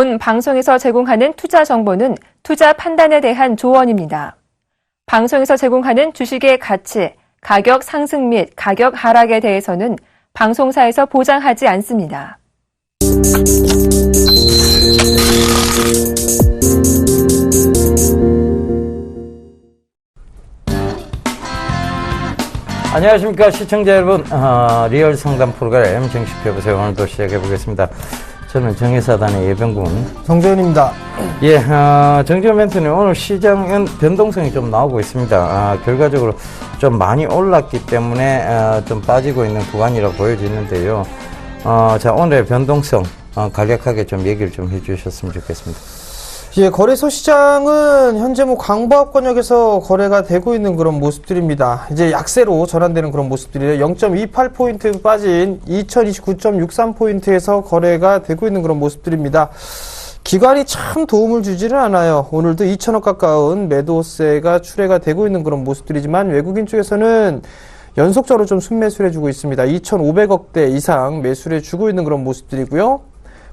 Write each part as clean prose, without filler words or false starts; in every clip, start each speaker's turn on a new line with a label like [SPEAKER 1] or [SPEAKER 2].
[SPEAKER 1] 본 방송에서 제공하는 투자 정보는 투자 판단에 대한 조언입니다. 방송에서 제공하는 주식의 가치, 가격 상승 및 가격 하락에 대해서는 방송사에서 보장하지 않습니다.
[SPEAKER 2] 안녕하십니까 시청자 여러분. 리얼 상담 프로그램 정식해보세요. 오늘도 시작해보겠습니다. 저는 정의사단의 예병군
[SPEAKER 3] 정재현입니다.
[SPEAKER 2] 예, 정재현 멘트는 오늘 시장은 변동성이 좀 나오고 있습니다. 결과적으로 좀 많이 올랐기 때문에 좀 빠지고 있는 구간이라고 보여지는데요. 자, 오늘의 변동성 간략하게 좀 얘기를 좀 해주셨으면 좋겠습니다.
[SPEAKER 3] 예, 거래소 시장은 현재 강보합권역에서 거래가 되고 있는 그런 모습들입니다. 이제 약세로 전환되는 그런 모습들이에요. 0.28포인트 빠진 2029.63포인트에서 거래가 되고 있는 그런 모습들입니다. 기관이 참 도움을 주지는 않아요. 오늘도 2천억 가까운 매도세가 출회가 되고 있는 그런 모습들이지만 외국인 쪽에서는 연속적으로 좀 순매수를 해주고 있습니다. 2,500억대 이상 매수를 해주고 있는 그런 모습들이고요.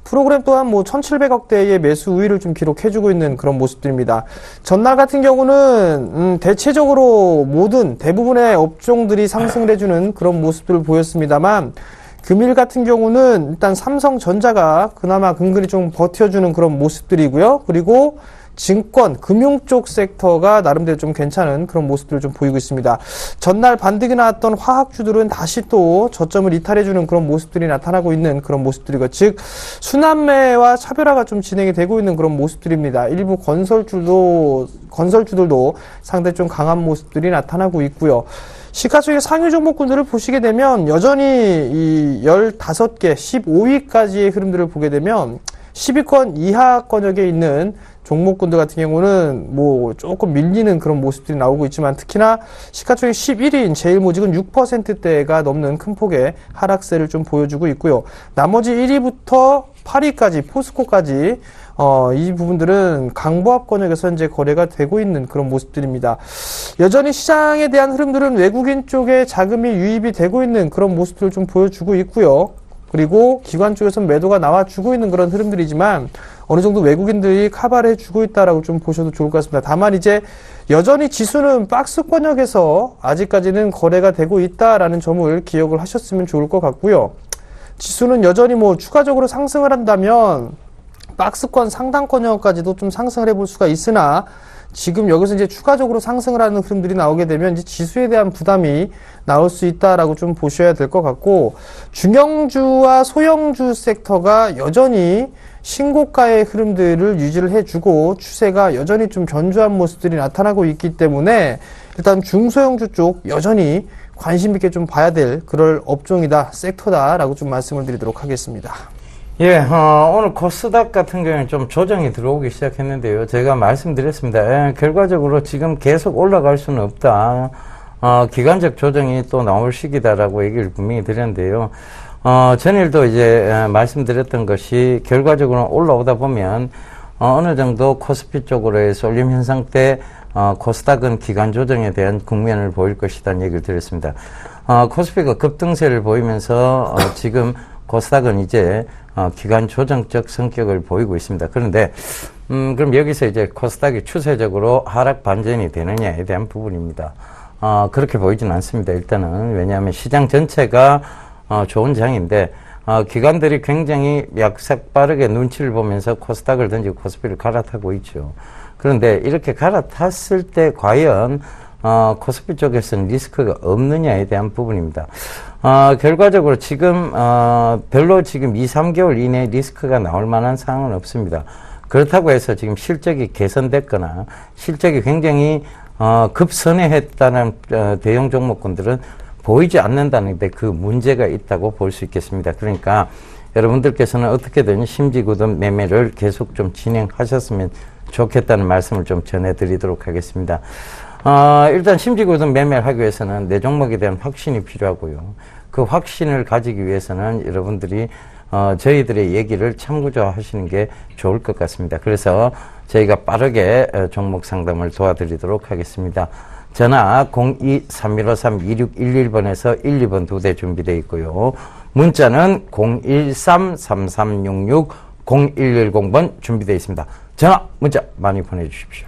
[SPEAKER 3] 프로그램 또한 1,700억대의 매수 우위를 좀 기록해주고 있는 그런 모습들입니다. 전날 같은 경우는 대체적으로 대부분의 업종들이 상승을 해주는 그런 모습들을 보였습니다만 금일 같은 경우는 일단 삼성전자가 그나마 근근히 좀 버텨주는 그런 모습들이고요. 그리고 증권, 금융 쪽 섹터가 나름대로 좀 괜찮은 그런 모습들을 좀 보이고 있습니다. 전날 반등이 나왔던 화학주들은 다시 또 저점을 이탈해주는 그런 모습들이 나타나고 있는 그런 모습들이고, 즉 순환매와 차별화가 좀 진행이 되고 있는 그런 모습들입니다. 일부 건설주들도 상당히 좀 강한 모습들이 나타나고 있고요. 시가총액 상위 종목군들을 보시게 되면 여전히 이 15개, 15위까지의 흐름들을 보게 되면 10위권 이하권역에 있는 종목군들 같은 경우는 조금 밀리는 그런 모습들이 나오고 있지만, 특히나 시가총액 11위인 제일모직은 6%대가 넘는 큰 폭의 하락세를 좀 보여주고 있고요. 나머지 1위부터 8위까지, 포스코까지 이 부분들은 강보합권역에서 현재 거래가 되고 있는 그런 모습들입니다. 여전히 시장에 대한 흐름들은 외국인 쪽에 자금이 유입이 되고 있는 그런 모습들을 좀 보여주고 있고요. 그리고 기관 쪽에서는 매도가 나와주고 있는 그런 흐름들이지만 어느 정도 외국인들이 카바를 해주고 있다라고 좀 보셔도 좋을 것 같습니다. 다만 이제 여전히 지수는 박스권역에서 아직까지는 거래가 되고 있다라는 점을 기억을 하셨으면 좋을 것 같고요. 지수는 여전히 추가적으로 상승을 한다면 박스권 상단권역까지도 좀 상승을 해볼 수가 있으나, 지금 여기서 이제 추가적으로 상승을 하는 흐름들이 나오게 되면 이제 지수에 대한 부담이 나올 수 있다라고 좀 보셔야 될 것 같고, 중형주와 소형주 섹터가 여전히 신고가의 흐름들을 유지를 해주고 추세가 여전히 좀 견조한 모습들이 나타나고 있기 때문에 일단 중소형주 쪽 여전히 관심 있게 좀 봐야 될 그럴 업종이다, 섹터다라고 좀 말씀을 드리도록 하겠습니다.
[SPEAKER 2] 예, 오늘 코스닥 같은 경우는 좀 조정이 들어오기 시작했는데요. 제가 말씀드렸습니다. 결과적으로 지금 계속 올라갈 수는 없다. 기간적 조정이 또 나올 시기다라고 얘기를 분명히 드렸는데요. 전일도 이제 말씀드렸던 것이 결과적으로 올라오다 보면 어느 정도 코스피 쪽으로 해서 쏠림 현상 때 코스닥은 기간 조정에 대한 국면을 보일 것이라는 얘기를 드렸습니다. 코스피가 급등세를 보이면서 지금 코스닥은 이제 기간 조정적 성격을 보이고 있습니다. 그런데 그럼 여기서 이제 코스닥이 추세적으로 하락 반전이 되느냐에 대한 부분입니다. 그렇게 보이진 않습니다. 일단은 왜냐하면 시장 전체가 좋은 장인데 기관들이 굉장히 약삭 빠르게 눈치를 보면서 코스닥을 던지고 코스피를 갈아타고 있죠. 그런데 이렇게 갈아탔을 때 과연 코스피 쪽에서는 리스크가 없느냐에 대한 부분입니다. 결과적으로 지금 별로 지금 2-3개월 이내에 리스크가 나올 만한 상황은 없습니다. 그렇다고 해서 지금 실적이 개선됐거나 실적이 굉장히 급선회했다는 대형 종목군들은 보이지 않는다는 데 그 문제가 있다고 볼 수 있겠습니다. 그러니까 여러분들께서는 어떻게든 심지구든 매매를 계속 좀 진행하셨으면 좋겠다는 말씀을 좀 전해드리도록 하겠습니다. 일단 심지구든 매매를 하기 위해서는 내 종목에 대한 확신이 필요하고요. 그 확신을 가지기 위해서는 여러분들이 저희들의 얘기를 참고조 하시는 게 좋을 것 같습니다. 그래서 저희가 빠르게 종목 상담을 도와드리도록 하겠습니다. 전화 02-3153-2611번에서 1, 2번 2대 준비되어 있고요. 문자는 013-3366 0110번 준비되어 있습니다. 전화, 문자 많이 보내주십시오.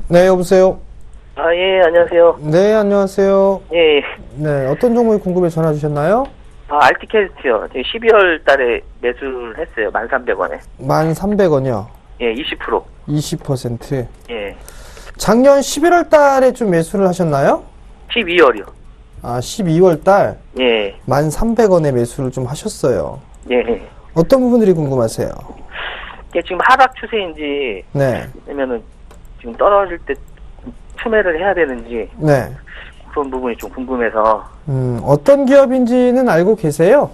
[SPEAKER 3] 네, 여보세요.
[SPEAKER 4] 예, 안녕하세요.
[SPEAKER 3] 네, 안녕하세요.
[SPEAKER 4] 예,
[SPEAKER 3] 네, 어떤 종목이 궁금해 전화 주셨나요?
[SPEAKER 4] 알티캐스트요. 12월 달에 매수를 했어요. 1,300원에.
[SPEAKER 3] 1,300원이요.
[SPEAKER 4] 예, 20%.
[SPEAKER 3] 20%.
[SPEAKER 4] 예,
[SPEAKER 3] 작년 11월 달에 좀 매수를 하셨나요?
[SPEAKER 4] 12월이요.
[SPEAKER 3] 아, 12월 달
[SPEAKER 4] 예,
[SPEAKER 3] 1,300원에 매수를 좀 하셨어요.
[SPEAKER 4] 예.
[SPEAKER 3] 어떤 부분들이 궁금하세요?
[SPEAKER 4] 이게 지금 하락 추세인지,
[SPEAKER 3] 네,
[SPEAKER 4] 아니면은 지금 떨어질 때 투매를 해야 되는지,
[SPEAKER 3] 네.
[SPEAKER 4] 그런 부분이 좀 궁금해서.
[SPEAKER 3] 어떤 기업인지는 알고 계세요?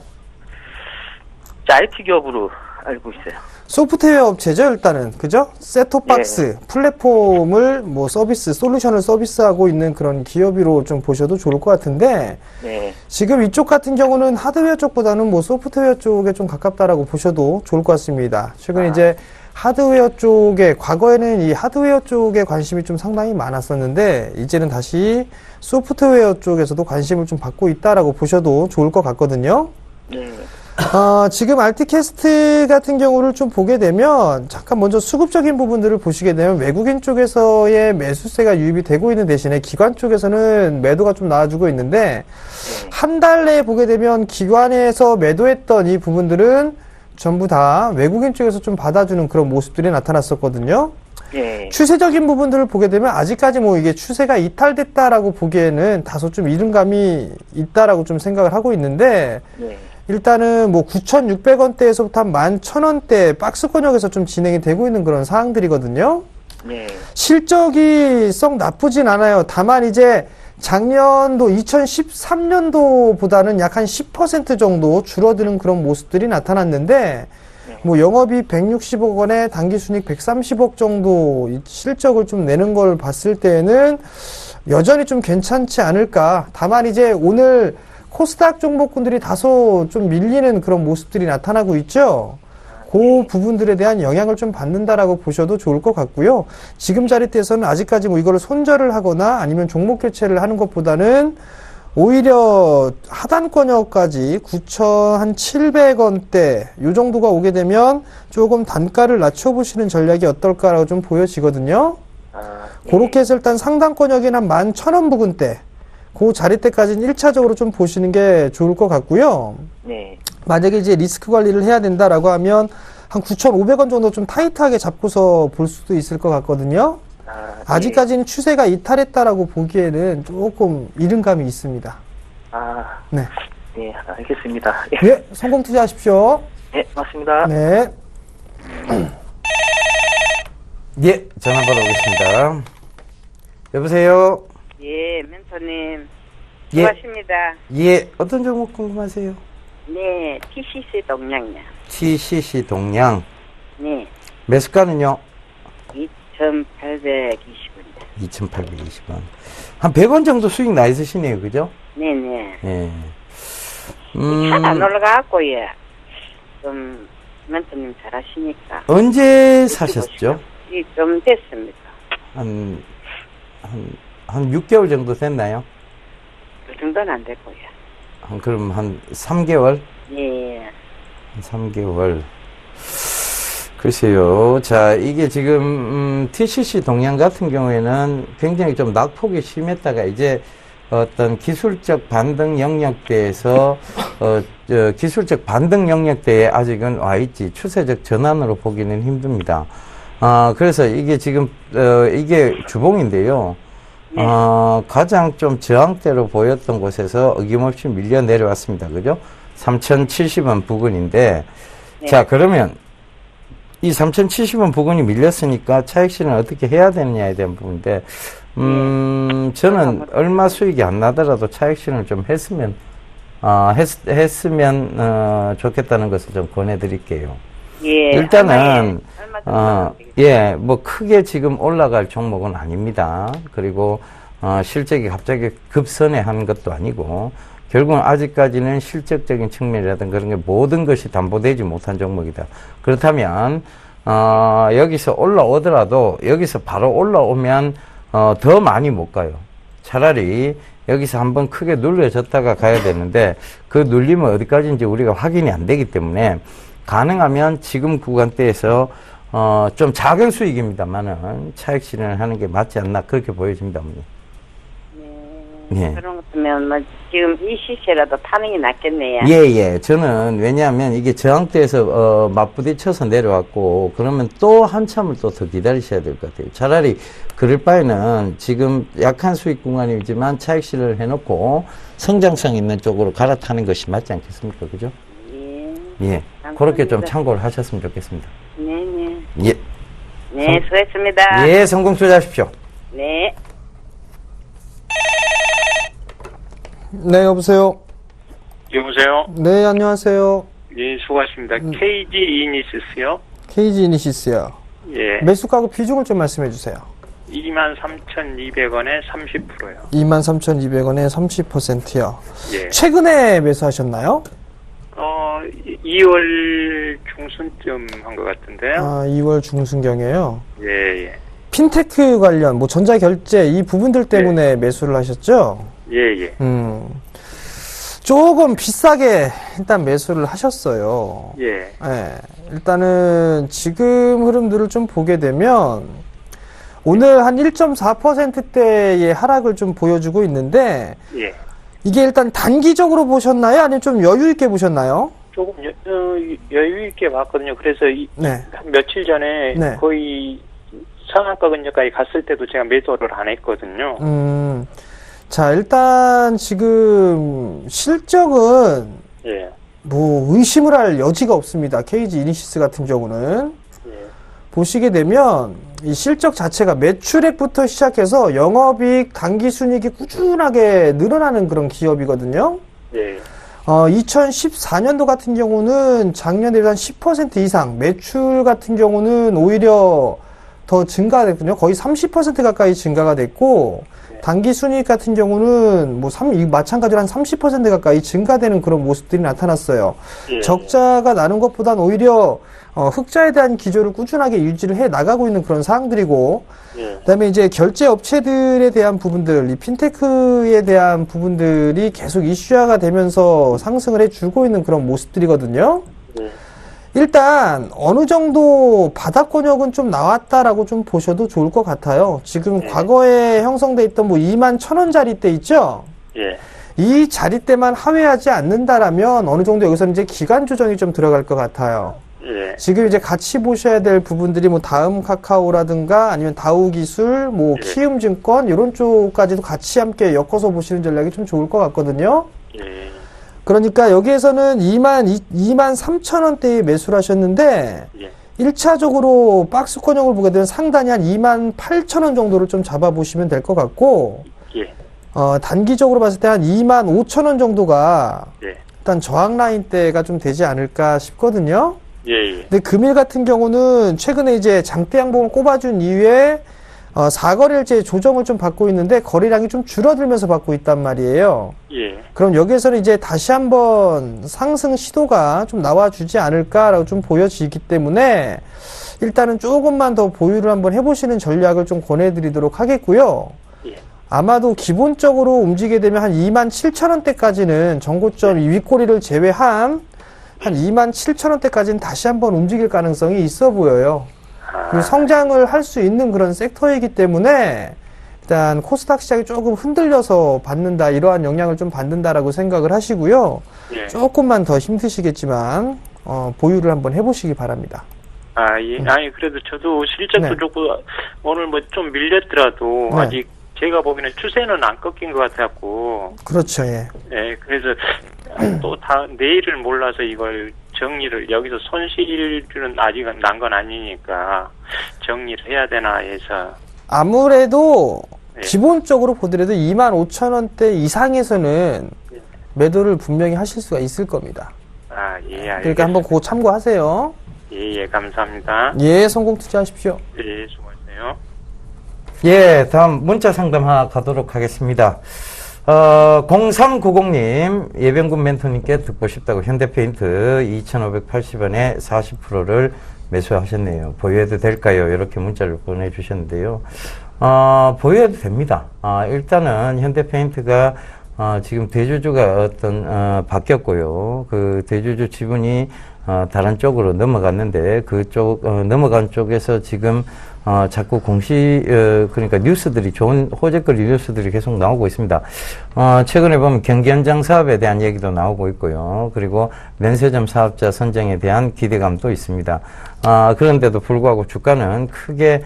[SPEAKER 4] IT 기업으로 알고 있어요.
[SPEAKER 3] 소프트웨어 업체죠, 일단은. 그죠? 셋톱박스, 플랫폼을 뭐 서비스, 솔루션을 서비스하고 있는 그런 기업으로 좀 보셔도 좋을 것 같은데,
[SPEAKER 4] 네,
[SPEAKER 3] 지금 이쪽 같은 경우는 하드웨어 쪽보다는 뭐 소프트웨어 쪽에 좀 가깝다라고 보셔도 좋을 것 같습니다. 최근에 이제 하드웨어 쪽에, 과거에는 이 하드웨어 쪽에 관심이 좀 상당히 많았었는데, 이제는 다시 소프트웨어 쪽에서도 관심을 좀 받고 있다라고 보셔도 좋을 것 같거든요.
[SPEAKER 4] 네,
[SPEAKER 3] 지금 알티캐스트 같은 경우를 좀 보게 되면, 잠깐 먼저 수급적인 부분들을 보시게 되면, 외국인 쪽에서의 매수세가 유입이 되고 있는 대신에 기관 쪽에서는 매도가 좀 나와주고 있는데, 한 달 내에 보게 되면 기관에서 매도했던 이 부분들은 전부 다 외국인 쪽에서 좀 받아주는 그런 모습들이 나타났었거든요.
[SPEAKER 4] 네,
[SPEAKER 3] 추세적인 부분들을 보게 되면 아직까지 뭐 이게 추세가 이탈됐다라고 보기에는 다소 좀 이른감이 있다라고 좀 생각을 하고 있는데,
[SPEAKER 4] 네,
[SPEAKER 3] 일단은 뭐 9,600원대에서부터 한 11,000원대 박스권역에서 좀 진행이 되고 있는 그런 상황들이거든요.
[SPEAKER 4] 네,
[SPEAKER 3] 실적이 썩 나쁘진 않아요. 다만 이제 작년도 2013년도보다는 약 한 10% 정도 줄어드는 그런 모습들이 나타났는데, 뭐 영업이익 160억 원에 당기순이익 130억 정도 실적을 좀 내는 걸 봤을 때에는 여전히 좀 괜찮지 않을까. 다만 이제 오늘 코스닥 종목군들이 다소 좀 밀리는 그런 모습들이 나타나고 있죠. 그 부분들에 대한 영향을 좀 받는다라고 보셔도 좋을 것 같고요. 지금 자리대에서는 아직까지 뭐 이거를 손절을 하거나 아니면 종목 교체를 하는 것보다는 오히려 하단권역까지 9,700원대 요 정도가 오게 되면 조금 단가를 낮춰보시는 전략이 어떨까라고 좀 보여지거든요. 그렇게 해서 일단 상단권역인 한 11,000원 부근대 그 자리대까지는 1차적으로 좀 보시는 게 좋을 것 같고요.
[SPEAKER 4] 네,
[SPEAKER 3] 만약에 이제 리스크 관리를 해야 된다라고 하면 한 9,500원 정도 좀 타이트하게 잡고서 볼 수도 있을 것 같거든요. 아직까지는 추세가 이탈했다라고 보기에는 조금 이른감이 있습니다. 네.
[SPEAKER 4] 네, 알겠습니다.
[SPEAKER 3] 네, 성공 투자하십시오.
[SPEAKER 4] 네, 맞습니다.
[SPEAKER 3] 네.
[SPEAKER 2] 예, 전화 받아보겠습니다. 여보세요?
[SPEAKER 5] 예, 멘토님.
[SPEAKER 2] 예.
[SPEAKER 5] 수고하십니다.
[SPEAKER 2] 예, 어떤 종목 궁금하세요?
[SPEAKER 5] 네, TCC 동량요.
[SPEAKER 2] TCC 동양.
[SPEAKER 5] 네,
[SPEAKER 2] 매수가는요?
[SPEAKER 5] 2,820원.
[SPEAKER 2] 2,820원. 한 100원 정도 수익 나 있으시네요, 그죠?
[SPEAKER 5] 네네.
[SPEAKER 2] 예.
[SPEAKER 5] 잘 안 올라가고, 예. 좀, 멘토님 잘하시니까.
[SPEAKER 2] 언제 사셨죠?
[SPEAKER 5] 좀 됐습니다.
[SPEAKER 2] 한 6개월 정도 됐나요?
[SPEAKER 5] 그 정도는 안 됐고요.
[SPEAKER 2] 그럼 한 3개월?
[SPEAKER 5] 예.
[SPEAKER 2] 한 3개월. 글쎄요. 자, 이게 지금, TCC 동양 같은 경우에는 굉장히 좀 낙폭이 심했다가 이제 어떤 기술적 반등 영역대에서, 기술적 반등 영역대에 아직은 와 있지. 추세적 전환으로 보기는 힘듭니다. 그래서 이게 지금, 이게 주봉인데요. 가장 좀 저항대로 보였던 곳에서 어김없이 밀려 내려왔습니다. 그죠? 3,070원 부근인데,
[SPEAKER 5] 네.
[SPEAKER 2] 자, 그러면 이 3,070원 부근이 밀렸으니까 차익 실현을 어떻게 해야 되느냐에 대한 부분인데, 저는 얼마 수익이 안 나더라도 차익 실현을 좀 했으면, 좋겠다는 것을 좀 권해드릴게요.
[SPEAKER 5] 예.
[SPEAKER 2] 일단은,
[SPEAKER 5] 얼마 정도
[SPEAKER 2] 예, 뭐 크게 지금 올라갈 종목은 아닙니다. 그리고, 실적이 갑자기 급선회한 것도 아니고, 결국은 아직까지는 실적적인 측면이라든가 그런 게 모든 것이 담보되지 못한 종목이다. 그렇다면, 여기서 올라오더라도, 여기서 바로 올라오면, 더 많이 못 가요. 차라리 여기서 한번 크게 눌려졌다가 가야 되는데 그 눌림은 어디까지인지 우리가 확인이 안 되기 때문에 가능하면 지금 구간대에서 좀 작은 수익입니다만은 차익 실현을 하는 게 맞지 않나 그렇게 보여집니다, 어머니. 예.
[SPEAKER 5] 그런 것들면 뭐 지금 이 시세라도 타는 게 낫겠네요.
[SPEAKER 2] 예. 저는 왜냐하면 이게 저항대에서 맞부딪혀서 내려왔고 그러면 또 한참을 또 더 기다리셔야 될 것 같아요. 차라리 그럴 바에는 지금 약한 수익 구간이지만 차익 실현을 해놓고 성장성 있는 쪽으로 갈아타는 것이 맞지 않겠습니까? 그죠? 예. 그렇게 좀 참고를 하셨으면 좋겠습니다.
[SPEAKER 5] 네네.
[SPEAKER 2] 예.
[SPEAKER 5] 네, 수고했습니다.
[SPEAKER 2] 예, 성공 투자하십시오.
[SPEAKER 5] 네.
[SPEAKER 3] 네, 여보세요.
[SPEAKER 6] 여보세요?
[SPEAKER 3] 네, 안녕하세요.
[SPEAKER 6] 예, 수고하십니다. KG 이니시스요?
[SPEAKER 3] KG 이니시스요.
[SPEAKER 6] 예.
[SPEAKER 3] 매수 가격 비중을 좀 말씀해 주세요.
[SPEAKER 6] 23,200원에 30%요.
[SPEAKER 3] 23,200원에 30%요.
[SPEAKER 6] 예.
[SPEAKER 3] 최근에 매수하셨나요?
[SPEAKER 6] 2월 중순쯤 한 것 같은데요.
[SPEAKER 3] 아, 2월 중순경에요.
[SPEAKER 6] 예, 예.
[SPEAKER 3] 핀테크 관련, 뭐 전자결제 이 부분들 때문에 매수를 하셨죠?
[SPEAKER 6] 예, 예.
[SPEAKER 3] 조금 비싸게 일단 매수를 하셨어요.
[SPEAKER 6] 예.
[SPEAKER 3] 예, 일단은 지금 흐름들을 좀 보게 되면 오늘 한 1.4%대의 하락을 좀 보여주고 있는데
[SPEAKER 6] 예.
[SPEAKER 3] 이게 일단 단기적으로 보셨나요? 아니면 좀 여유 있게 보셨나요?
[SPEAKER 6] 조금 여유 있게 봤거든요. 그래서
[SPEAKER 3] 네.
[SPEAKER 6] 한 며칠 전에
[SPEAKER 3] 네.
[SPEAKER 6] 거의 상한가 근처까지 갔을 때도 제가 매도를 안 했거든요.
[SPEAKER 3] 자, 일단 지금 실적은
[SPEAKER 6] 예.
[SPEAKER 3] 뭐 의심을 할 여지가 없습니다. KG 이니시스 같은 경우는
[SPEAKER 6] 예.
[SPEAKER 3] 보시게 되면 이 실적 자체가 매출액부터 시작해서 영업이익, 당기순이익이 꾸준하게 늘어나는 그런 기업이거든요.
[SPEAKER 6] 예.
[SPEAKER 3] 2014년도 같은 경우는 작년 대비 한 10% 이상, 매출 같은 경우는 오히려 더 증가가 됐군요. 거의 30% 가까이 증가가 됐고, 당기순이익 같은 경우는 뭐 마찬가지로 한 30% 가까이 증가되는 그런 모습들이 나타났어요.
[SPEAKER 6] 예.
[SPEAKER 3] 적자가 나는 것보단 오히려 흑자에 대한 기조를 꾸준하게 유지를 해 나가고 있는 그런 사항들이고,
[SPEAKER 6] 예.
[SPEAKER 3] 그다음에 이제 결제 업체들에 대한 부분들, 이 핀테크에 대한 부분들이 계속 이슈화가 되면서 상승을 해주고 있는 그런 모습들이거든요.
[SPEAKER 6] 예.
[SPEAKER 3] 일단 어느 정도 바닥권역은 좀 나왔다라고 좀 보셔도 좋을 것 같아요. 지금 과거에 형성돼 있던 뭐 21,000원짜리대 있죠?
[SPEAKER 6] 예.
[SPEAKER 3] 이 자리대만 하회하지 않는다라면 어느 정도 여기서 이제 기간 조정이 좀 들어갈 것 같아요.
[SPEAKER 6] 예.
[SPEAKER 3] 지금 이제 같이 보셔야 될 부분들이 뭐 다음 카카오라든가 아니면 다우기술, 뭐 키움증권 이런 쪽까지도 같이 함께 엮어서 보시는 전략이 좀 좋을 것 같거든요.
[SPEAKER 6] 예.
[SPEAKER 3] 그러니까 여기에서는 23,000원대에 매수를 하셨는데
[SPEAKER 6] 예.
[SPEAKER 3] 1차적으로 박스권역을 보게 되면 상단이 한 28,000원 정도를 좀 잡아보시면 될 것 같고,
[SPEAKER 6] 예.
[SPEAKER 3] 단기적으로 봤을 때 한 25,000원 정도가
[SPEAKER 6] 예.
[SPEAKER 3] 일단 저항 라인대가 좀 되지 않을까 싶거든요.
[SPEAKER 6] 예. 예.
[SPEAKER 3] 근데 금일 같은 경우는 최근에 이제 장대 양봉을 꼽아준 이후에 4거래일째 조정을 좀 받고 있는데 거래량이 좀 줄어들면서 받고 있단 말이에요.
[SPEAKER 6] 예.
[SPEAKER 3] 그럼 여기에서는 이제 다시 한번 상승 시도가 좀 나와주지 않을까라고 좀 보여지기 때문에 일단은 조금만 더 보유를 한번 해보시는 전략을 좀 권해드리도록 하겠고요.
[SPEAKER 6] 예.
[SPEAKER 3] 아마도 기본적으로 움직이게 되면 한 27,000원대까지는 정고점 이 윗꼬리를 제외한 한 27,000원대까지는 다시 한번 움직일 가능성이 있어 보여요. 그리고 성장을 할 수 있는 그런 섹터이기 때문에 일단 코스닥 시장이 조금 흔들려서 받는다, 이러한 영향을 좀 받는다라고 생각을 하시고요.
[SPEAKER 6] 예.
[SPEAKER 3] 조금만 더 힘드시겠지만 보유를 한번 해보시기 바랍니다.
[SPEAKER 6] 아, 예. 아니, 그래도 저도 실적도
[SPEAKER 3] 네.
[SPEAKER 6] 좋고, 오늘 뭐 좀 밀렸더라도,
[SPEAKER 3] 네.
[SPEAKER 6] 아직 제가 보기에는 추세는 안 꺾인 것 같았고,
[SPEAKER 3] 그렇죠, 예.
[SPEAKER 6] 예, 그래서 또 내일을 몰라서 이걸 정리를, 여기서 손실은 아직은 난 건 아니니까, 정리를 해야 되나 해서.
[SPEAKER 3] 아무래도
[SPEAKER 6] 네.
[SPEAKER 3] 기본적으로 보더라도 25,000원대 이상에서는 매도를 분명히 하실 수가 있을 겁니다.
[SPEAKER 6] 아, 예, 알겠습니다.
[SPEAKER 3] 그러니까 한번 그거 참고하세요.
[SPEAKER 6] 예, 예, 감사합니다.
[SPEAKER 3] 예, 성공 투자하십시오.
[SPEAKER 6] 예, 수고하세요.
[SPEAKER 2] 예, 다음 문자 상담 하나 가도록 하겠습니다. 0390님, 예병군 멘토님께 듣고 싶다고 현대페인트 2,580원에 40%를 매수하셨네요. 보유해도 될까요? 이렇게 문자를 보내주셨는데요. 보여도 됩니다. 일단은 현대페인트가 지금 대주주가 바뀌었고요. 그 대주주 지분이 다른 쪽으로 넘어갔는데 그쪽 넘어간 쪽에서 지금 자꾸 그러니까 뉴스들이 좋은 호재거리 뉴스들이 계속 나오고 있습니다. 최근에 보면 경기 현장 사업에 대한 얘기도 나오고 있고요. 그리고 면세점 사업자 선정에 대한 기대감도 있습니다. 그런데도 불구하고 주가는 크게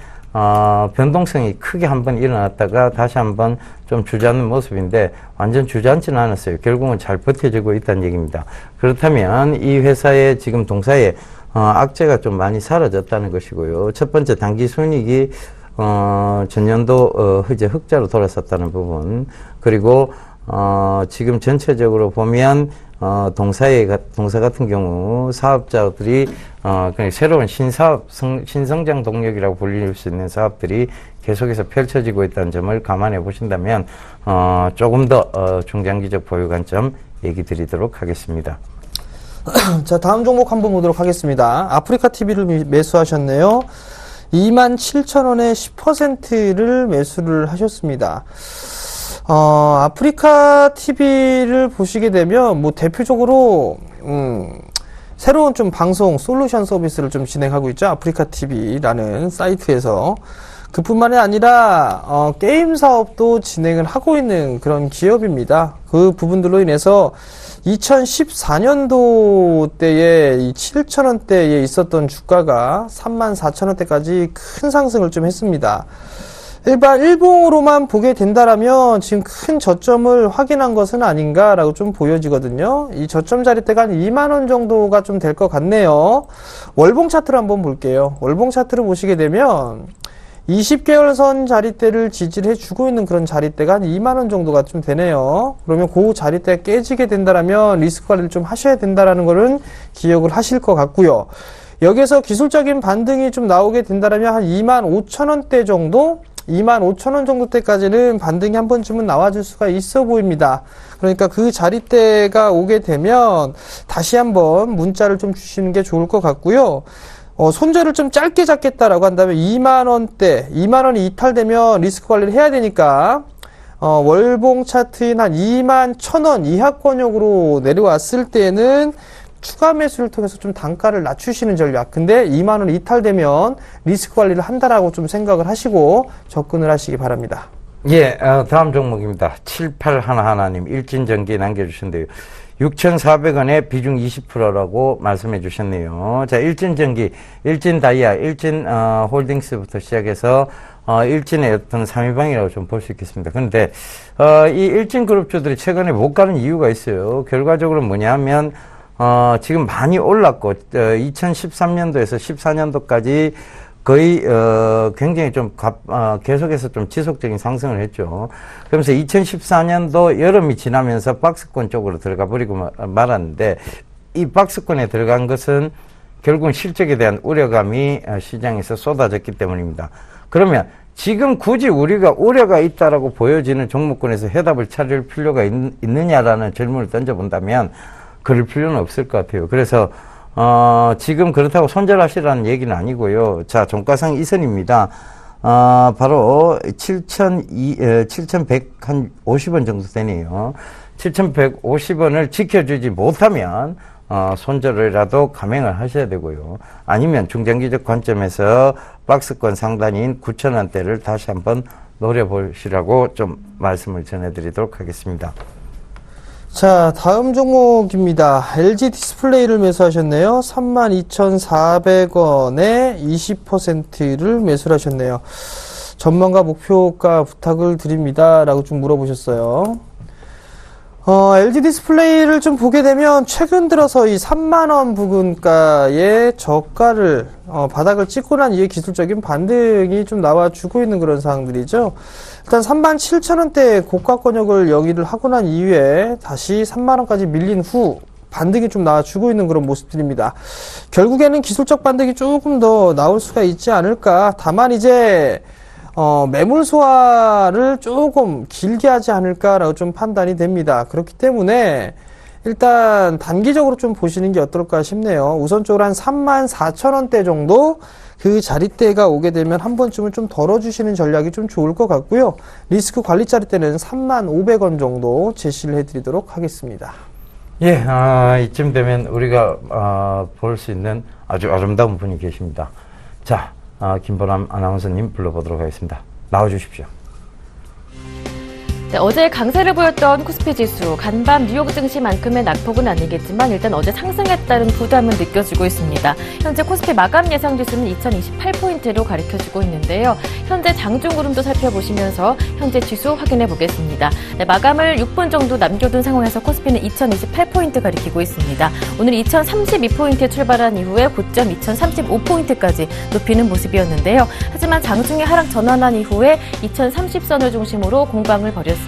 [SPEAKER 2] 변동성이 크게 한번 일어났다가 다시 한번 좀 주저앉는 모습인데 완전 주저앉지는 않았어요. 결국은 잘 버텨지고 있다는 얘기입니다. 그렇다면 이 회사의 지금 동사에 악재가 좀 많이 사라졌다는 것이고요. 첫 번째 단기 순이익이 전년도 이제 흑자로 돌아섰다는 부분, 그리고 지금 전체적으로 보면 동사 같은 경우 사업자들이 그냥 새로운 신성장 동력이라고 불릴 수 있는 사업들이 계속해서 펼쳐지고 있다는 점을 감안해 보신다면 조금 더 중장기적 보유 관점 얘기 드리도록 하겠습니다.
[SPEAKER 3] 자, 다음 종목 한번 보도록 하겠습니다. 아프리카 TV를 매수하셨네요. 27,000원에 10%를 매수를 하셨습니다. 아프리카 TV를 보시게 되면, 뭐, 대표적으로, 새로운 좀 방송, 솔루션 서비스를 좀 진행하고 있죠. 아프리카 TV라는 사이트에서. 그뿐만이 아니라, 게임 사업도 진행을 하고 있는 그런 기업입니다. 그 부분들로 인해서 2014년도 때에 이 7,000원대에 있었던 주가가 34,000원대까지 큰 상승을 좀 했습니다. 일반 일봉으로만 보게 된다라면 지금 큰 저점을 확인한 것은 아닌가라고 좀 보여지거든요. 이 저점 자리대가 한 2만원 정도가 좀 될 것 같네요. 월봉 차트를 한번 볼게요. 월봉 차트를 보시게 되면 20개월 선 자리대를 지지를 해주고 있는 그런 자리대가 한 2만원 정도가 좀 되네요. 그러면 그 자리대가 깨지게 된다라면 리스크 관리를 좀 하셔야 된다라는 거는 기억을 하실 것 같고요. 여기서 기술적인 반등이 좀 나오게 된다라면 한 25,000원대 정도? 25,000원 정도 때까지는 반등이 한 번쯤은 나와줄 수가 있어 보입니다. 그러니까 그 자리대가 오게 되면 다시 한번 문자를 좀 주시는 게 좋을 것 같고요. 손절을 좀 짧게 잡겠다라고 한다면 2만원대, 2만원이 이탈되면 리스크 관리를 해야 되니까, 월봉 차트인 한 21,000원 이하권역으로 내려왔을 때는 추가 매수를 통해서 좀 단가를 낮추시는 전략. 근데 2만원 이탈되면 리스크 관리를 한다라고 좀 생각을 하시고 접근을 하시기 바랍니다.
[SPEAKER 2] 예, 다음 종목입니다. 7811님, 일진전기 남겨주신데요. 6,400원에 비중 20%라고 말씀해 주셨네요. 자, 일진전기, 일진다이아, 일진홀딩스부터 시작해서 일진의 어떤 3위방이라고 좀 볼 수 있겠습니다. 그런데 이 일진그룹주들이 최근에 못 가는 이유가 있어요. 결과적으로 뭐냐면 지금 많이 올랐고 2013년도에서 14년도까지 거의 굉장히 좀 계속해서 좀 지속적인 상승을 했죠. 그러면서 2014년도 여름이 지나면서 박스권 쪽으로 들어가 버리고 말았는데, 이 박스권에 들어간 것은 결국은 실적에 대한 우려감이 시장에서 쏟아졌기 때문입니다. 그러면 지금 굳이 우리가 우려가 있다라고 보여지는 종목군에서 해답을 찾을 필요가 있느냐라는 질문을 던져본다면 그럴 필요는 없을 것 같아요. 그래서 지금 그렇다고 손절하시라는 얘기는 아니고요. 자, 종가상 이선입니다. 바로 7,150원 정도 되네요. 7,150원을 지켜주지 못하면 손절이라도 감행을 하셔야 되고요. 아니면 중장기적 관점에서 박스권 상단인 9,000원대를 다시 한번 노려보시라고 좀 말씀을 전해드리도록 하겠습니다.
[SPEAKER 3] 자, 다음 종목입니다. LG 디스플레이를 매수하셨네요. 32,400원에 20%를 매수를 하셨네요. 전망과 목표가 부탁을 드립니다. 라고 좀 물어보셨어요. LG 디스플레이를 좀 보게 되면 최근 들어서 이 3만원 부근가의 저가를 바닥을 찍고 난 이후에 기술적인 반등이 좀 나와주고 있는 그런 상황들이죠. 일단 37,000원대 고가권역을 여기를 하고 난 이후에 다시 3만원까지 밀린 후 반등이 좀 나와주고 있는 그런 모습들입니다. 결국에는 기술적 반등이 조금 더 나올 수가 있지 않을까. 다만 이제 매물 소화를 조금 길게 하지 않을까라고 좀 판단이 됩니다. 그렇기 때문에 일단 단기적으로 좀 보시는 게 어떨까 싶네요. 우선적으로 한 34,000원대 정도 그 자리대가 오게 되면 한 번쯤은 좀 덜어주시는 전략이 좀 좋을 것 같고요. 리스크 관리 자리대는 35,500원 정도 제시를 해드리도록 하겠습니다.
[SPEAKER 2] 예, 이쯤 되면 우리가 볼 수 있는 아주 아름다운 분이 계십니다. 자, 김보람 아나운서님 불러보도록 하겠습니다. 나와주십시오.
[SPEAKER 7] 네, 어제 강세를 보였던 코스피 지수, 간밤 뉴욕 증시만큼의 낙폭은 아니겠지만 일단 어제 상승에 따른 부담은 느껴지고 있습니다. 현재 코스피 마감 예상 지수는 2028포인트로 가리켜지고 있는데요. 현재 장중 구름도 살펴보시면서 현재 지수 확인해 보겠습니다. 네, 마감을 6분 정도 남겨둔 상황에서 코스피는 2028포인트 가리키고 있습니다. 오늘 2032포인트에 출발한 이후에 고점 2035포인트까지 높이는 모습이었는데요. 하지만 장중에 하락 전환한 이후에 2030선을 중심으로 공방을 벌였습니다.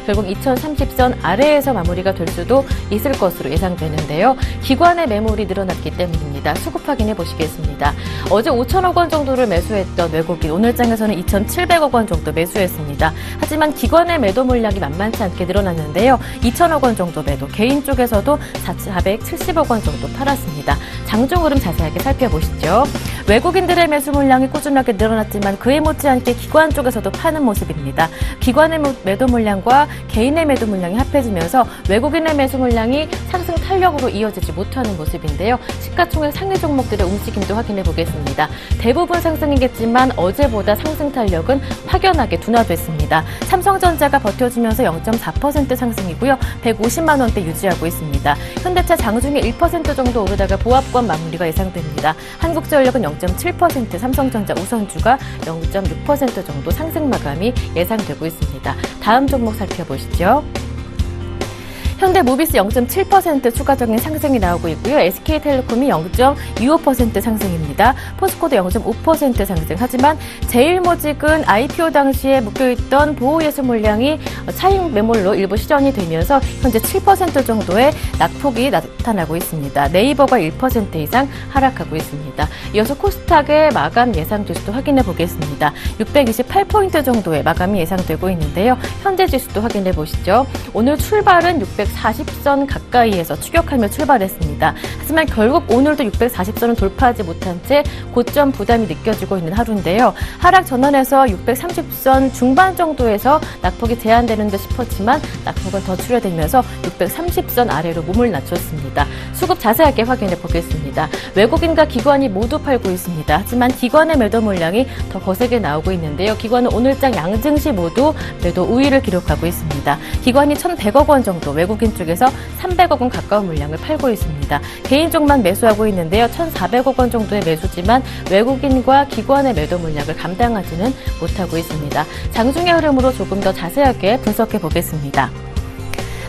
[SPEAKER 7] 결국 2030선 아래에서 마무리가 될 수도 있을 것으로 예상되는데요. 기관의 매물이 늘어났기 때문입니다. 수급 확인해 보시겠습니다. 어제 5천억 원 정도를 매수했던 외국인, 오늘 장에서는 2,700억 원 정도 매수했습니다. 하지만 기관의 매도 물량이 만만치 않게 늘어났는데요. 2천억 원 정도 매도, 개인 쪽에서도 470억 원 정도 팔았습니다. 장중 흐름 자세하게 살펴보시죠. 외국인들의 매수 물량이 꾸준하게 늘어났지만 그에 못지않게 기관 쪽에서도 파는 모습입니다. 기관의 매도 물량과 개인의 매도 물량이 합해지면서 외국인의 매수 물량이 상승 탄력으로 이어지지 못하는 모습인데요. 시가총액 상위 종목들의 움직임도 확인해 보겠습니다. 대부분 상승이겠지만 어제보다 상승 탄력은 확연하게 둔화됐습니다. 삼성전자가 버텨주면서 0.4% 상승이고요. 150만 원대 유지하고 있습니다. 현대차 장중에 1% 정도 오르다가 보합권 마무리가 예상됩니다. 한국전력은 0.7%, 삼성전자 우선주가 0.6% 정도 상승 마감이 예상되고 있습니다. 다음 종목 살펴보시죠. 현대모비스 0.7% 추가적인 상승이 나오고 있고요. SK텔레콤이 0.25% 상승입니다. 포스코도 0.5% 상승. 하지만 제일모직은 IPO 당시에 묶여있던 보호예수 물량이 차익 매몰로 일부 시전이 되면서 현재 7% 정도의 낙폭이 나타나고 있습니다. 네이버가 1% 이상 하락하고 있습니다. 이어서 코스닥의 마감 예상 지수도 확인해 보겠습니다. 628포인트 정도의 마감이 예상되고 있는데요. 현재 지수도 확인해 보시죠. 오늘 출발은 640선 가까이에서 추격하며 출발했습니다. 하지만 결국 오늘도 640선을 돌파하지 못한 채 고점 부담이 느껴지고 있는 하루인데요. 하락 전환에서 630선 중반 정도에서 낙폭이 제한되는 듯 싶었지만 낙폭은 더 줄여들면서 630선 아래로 몸을 낮췄습니다. 수급 자세하게 확인해 보겠습니다. 외국인과 기관이 모두 팔고 있습니다. 하지만 기관의 매도 물량이 더 거세게 나오고 있는데요. 기관은 오늘장 양증시 모두 매도 우위를 기록하고 있습니다. 기관이 1,100억 원 정도, 외국인 쪽에서 300억 원 가까운 물량을 팔고 있습니다. 개인 쪽만 매수하고 있는데요. 1,400억 원 정도의 매수지만 외국인과 기관의 매도 물량을 감당하지는 못하고 있습니다. 장중의 흐름으로 조금 더 자세하게 분석해 보겠습니다.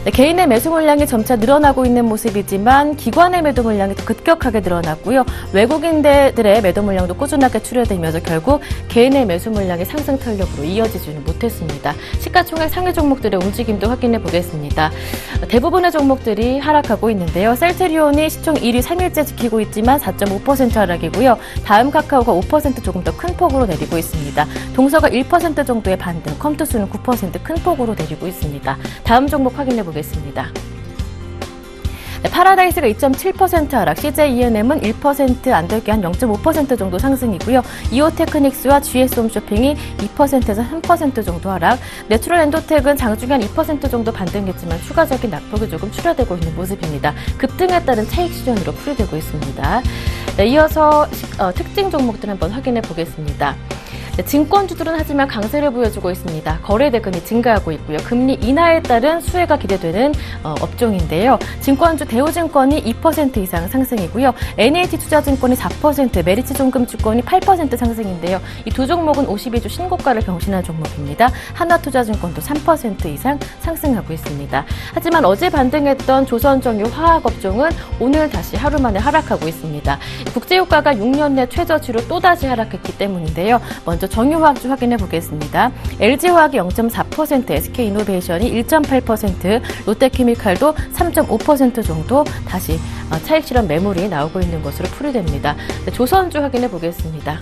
[SPEAKER 7] 네, 개인의 매수 물량이 점차 늘어나고 있는 모습이지만 기관의 매도 물량이 더 급격하게 늘어났고요. 외국인들의 매도 물량도 꾸준하게 출현되면서 결국 개인의 매수 물량이 상승 탄력으로 이어지지는 못했습니다. 시가총액 상위 종목들의 움직임도 확인해 보겠습니다. 대부분의 종목들이 하락하고 있는데요. 셀트리온이 시총 1위 3일째 지키고 있지만 4.5% 하락이고요. 다음 카카오가 5% 조금 더 큰 폭으로 내리고 있습니다. 동서가 1% 정도의 반등, 컴투스는 9% 큰 폭으로 내리고 있습니다. 다음 종목 확인해 보겠습니다. 네, 파라다이스가 2.7% 하락, CJENM은 1% 안 되게 한 0.5% 정도 상승이고요. 이오테크닉스와 GS홈쇼핑이 2%에서 3% 정도 하락, 내추럴 엔도텍은 장중에 한 2% 정도 반등했지만 추가적인 낙폭이 조금 줄어들고 있는 모습입니다. 급등에 따른 차익 실현으로 풀이되고 있습니다. 네, 이어서 특징 종목들 한번 확인해 보겠습니다. 네, 증권주들은 하지만 강세를 보여주고 있습니다. 거래 대금이 증가하고 있고요. 금리 인하에 따른 수혜가 기대되는 업종인데요. 증권주 대우증권이 2% 이상 상승이고요. NH투자증권이 4%, 메리츠종금증권이 8% 상승인데요. 이 두 종목은 52주 신고가를 경신한 종목입니다. 하나투자증권도 3% 이상 상승하고 있습니다. 하지만 어제 반등했던 조선정유 화학업종은 오늘 다시 하루 만에 하락하고 있습니다. 국제유가가 6년 내 최저치로 또다시 하락했기 때문인데요. 먼저 정유화학주 확인해 보겠습니다. LG화학이 0.4%, SK이노베이션이 1.8%, 롯데케미칼도 3.5% 정도 다시 차익 실현 매물이 나오고 있는 것으로 풀이됩니다. 조선주 확인해 보겠습니다.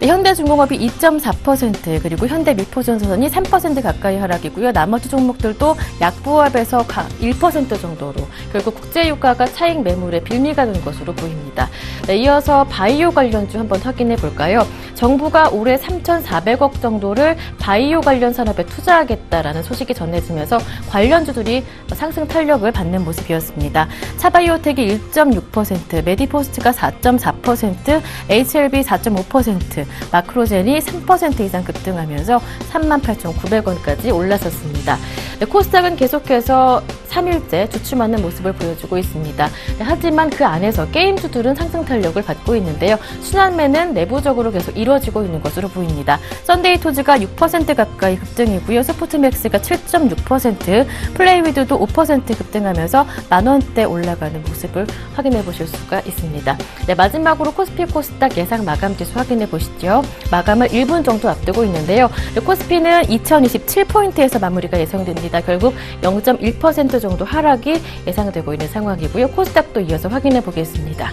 [SPEAKER 7] 네, 현대중공업이 2.4% 그리고 현대미포전선이 3% 가까이 하락이고요. 나머지 종목들도 약보합에서 1% 정도로 결국 국제유가가 차익 매물에 빌미가 된 것으로 보입니다. 네, 이어서 바이오 관련주 한번 확인해 볼까요? 정부가 올해 3,400억 정도를 바이오 관련 산업에 투자하겠다라는 소식이 전해지면서 관련주들이 상승 탄력을 받는 모습이었습니다. 차바이오텍이 1.6%, 메디포스트가 4.4%, HLB 4.5%, 마크로젠이 3% 이상 급등하면서 38,900원까지 올라섰습니다. 네, 코스닥은 계속해서 3일째 주춤하는 모습을 보여주고 있습니다. 네, 하지만 그 안에서 게임주들은 상승 탄력을 받고 있는데요. 순환매는 내부적으로 계속 이루어지고 있는 것으로 보입니다. 썬데이토즈가 6% 가까이 급등이고요. 스포츠맥스가 7.6%, 플레이위드도 5% 급등하면서 만원대 올라가는 모습을 확인해 보실 수가 있습니다. 네, 마지막으로 코스피 코스닥 예상 마감 지수 확인해 보시죠. 마감을 1분 정도 앞두고 있는데요. 네, 코스피는 2027포인트에서 마무리가 예상됩니다. 결국 0.1% 정도 하락이 예상되고 있는 상황이고요. 코스닥도 이어서 확인해 보겠습니다.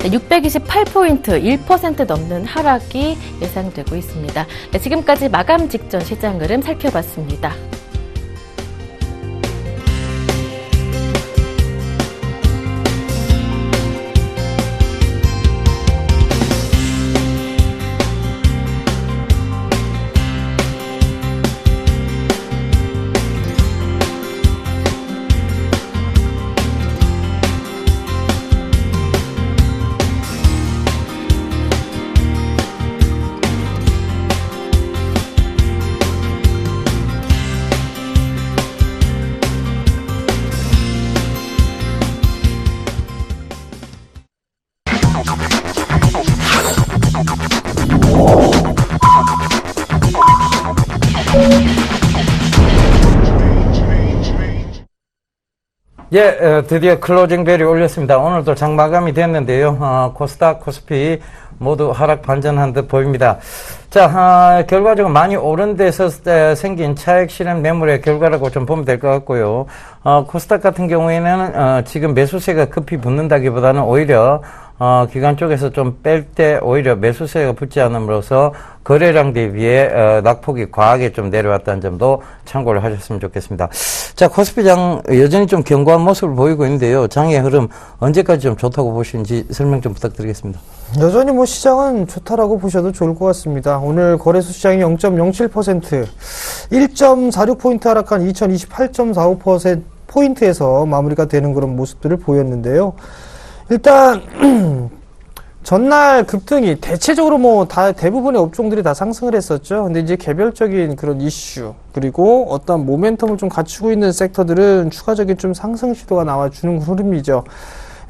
[SPEAKER 7] 네, 628포인트, 1% 넘는 하락이 예상되고 있습니다. 네, 지금까지 마감 직전 시장 흐름 살펴봤습니다.
[SPEAKER 2] 예, 드디어 클로징 벨이 울렸습니다. 오늘도 장 마감이 됐는데요. 코스닥, 코스피 모두 하락 반전한 듯 보입니다. 자, 결과적으로 많이 오른 데서 생긴 차익 실현 매물의 결과라고 좀 보면 될 것 같고요. 코스닥 같은 경우에는 지금 매수세가 급히 붙는다기보다는 오히려 기관 쪽에서 좀 뺄 때 오히려 매수세가 붙지 않음으로써 거래량 대비해 낙폭이 과하게 좀 내려왔다는 점도 참고를 하셨으면 좋겠습니다. 자, 코스피장 여전히 좀 견고한 모습을 보이고 있는데요. 장의 흐름 언제까지 좀 좋다고 보시는지 설명 좀 부탁드리겠습니다.
[SPEAKER 3] 여전히 뭐 시장은 좋다라고 보셔도 좋을 것 같습니다. 오늘 거래소 시장이 0.07%, 1.46포인트 하락한 2028.45%포인트에서 마무리가 되는 그런 모습들을 보였는데요. 일단 전날 급등이 대체적으로 뭐 다 대부분의 업종들이 다 상승을 했었죠. 근데 이제 개별적인 그런 이슈 그리고 어떤 모멘텀을 좀 갖추고 있는 섹터들은 추가적인 좀 상승 시도가 나와주는 흐름이죠.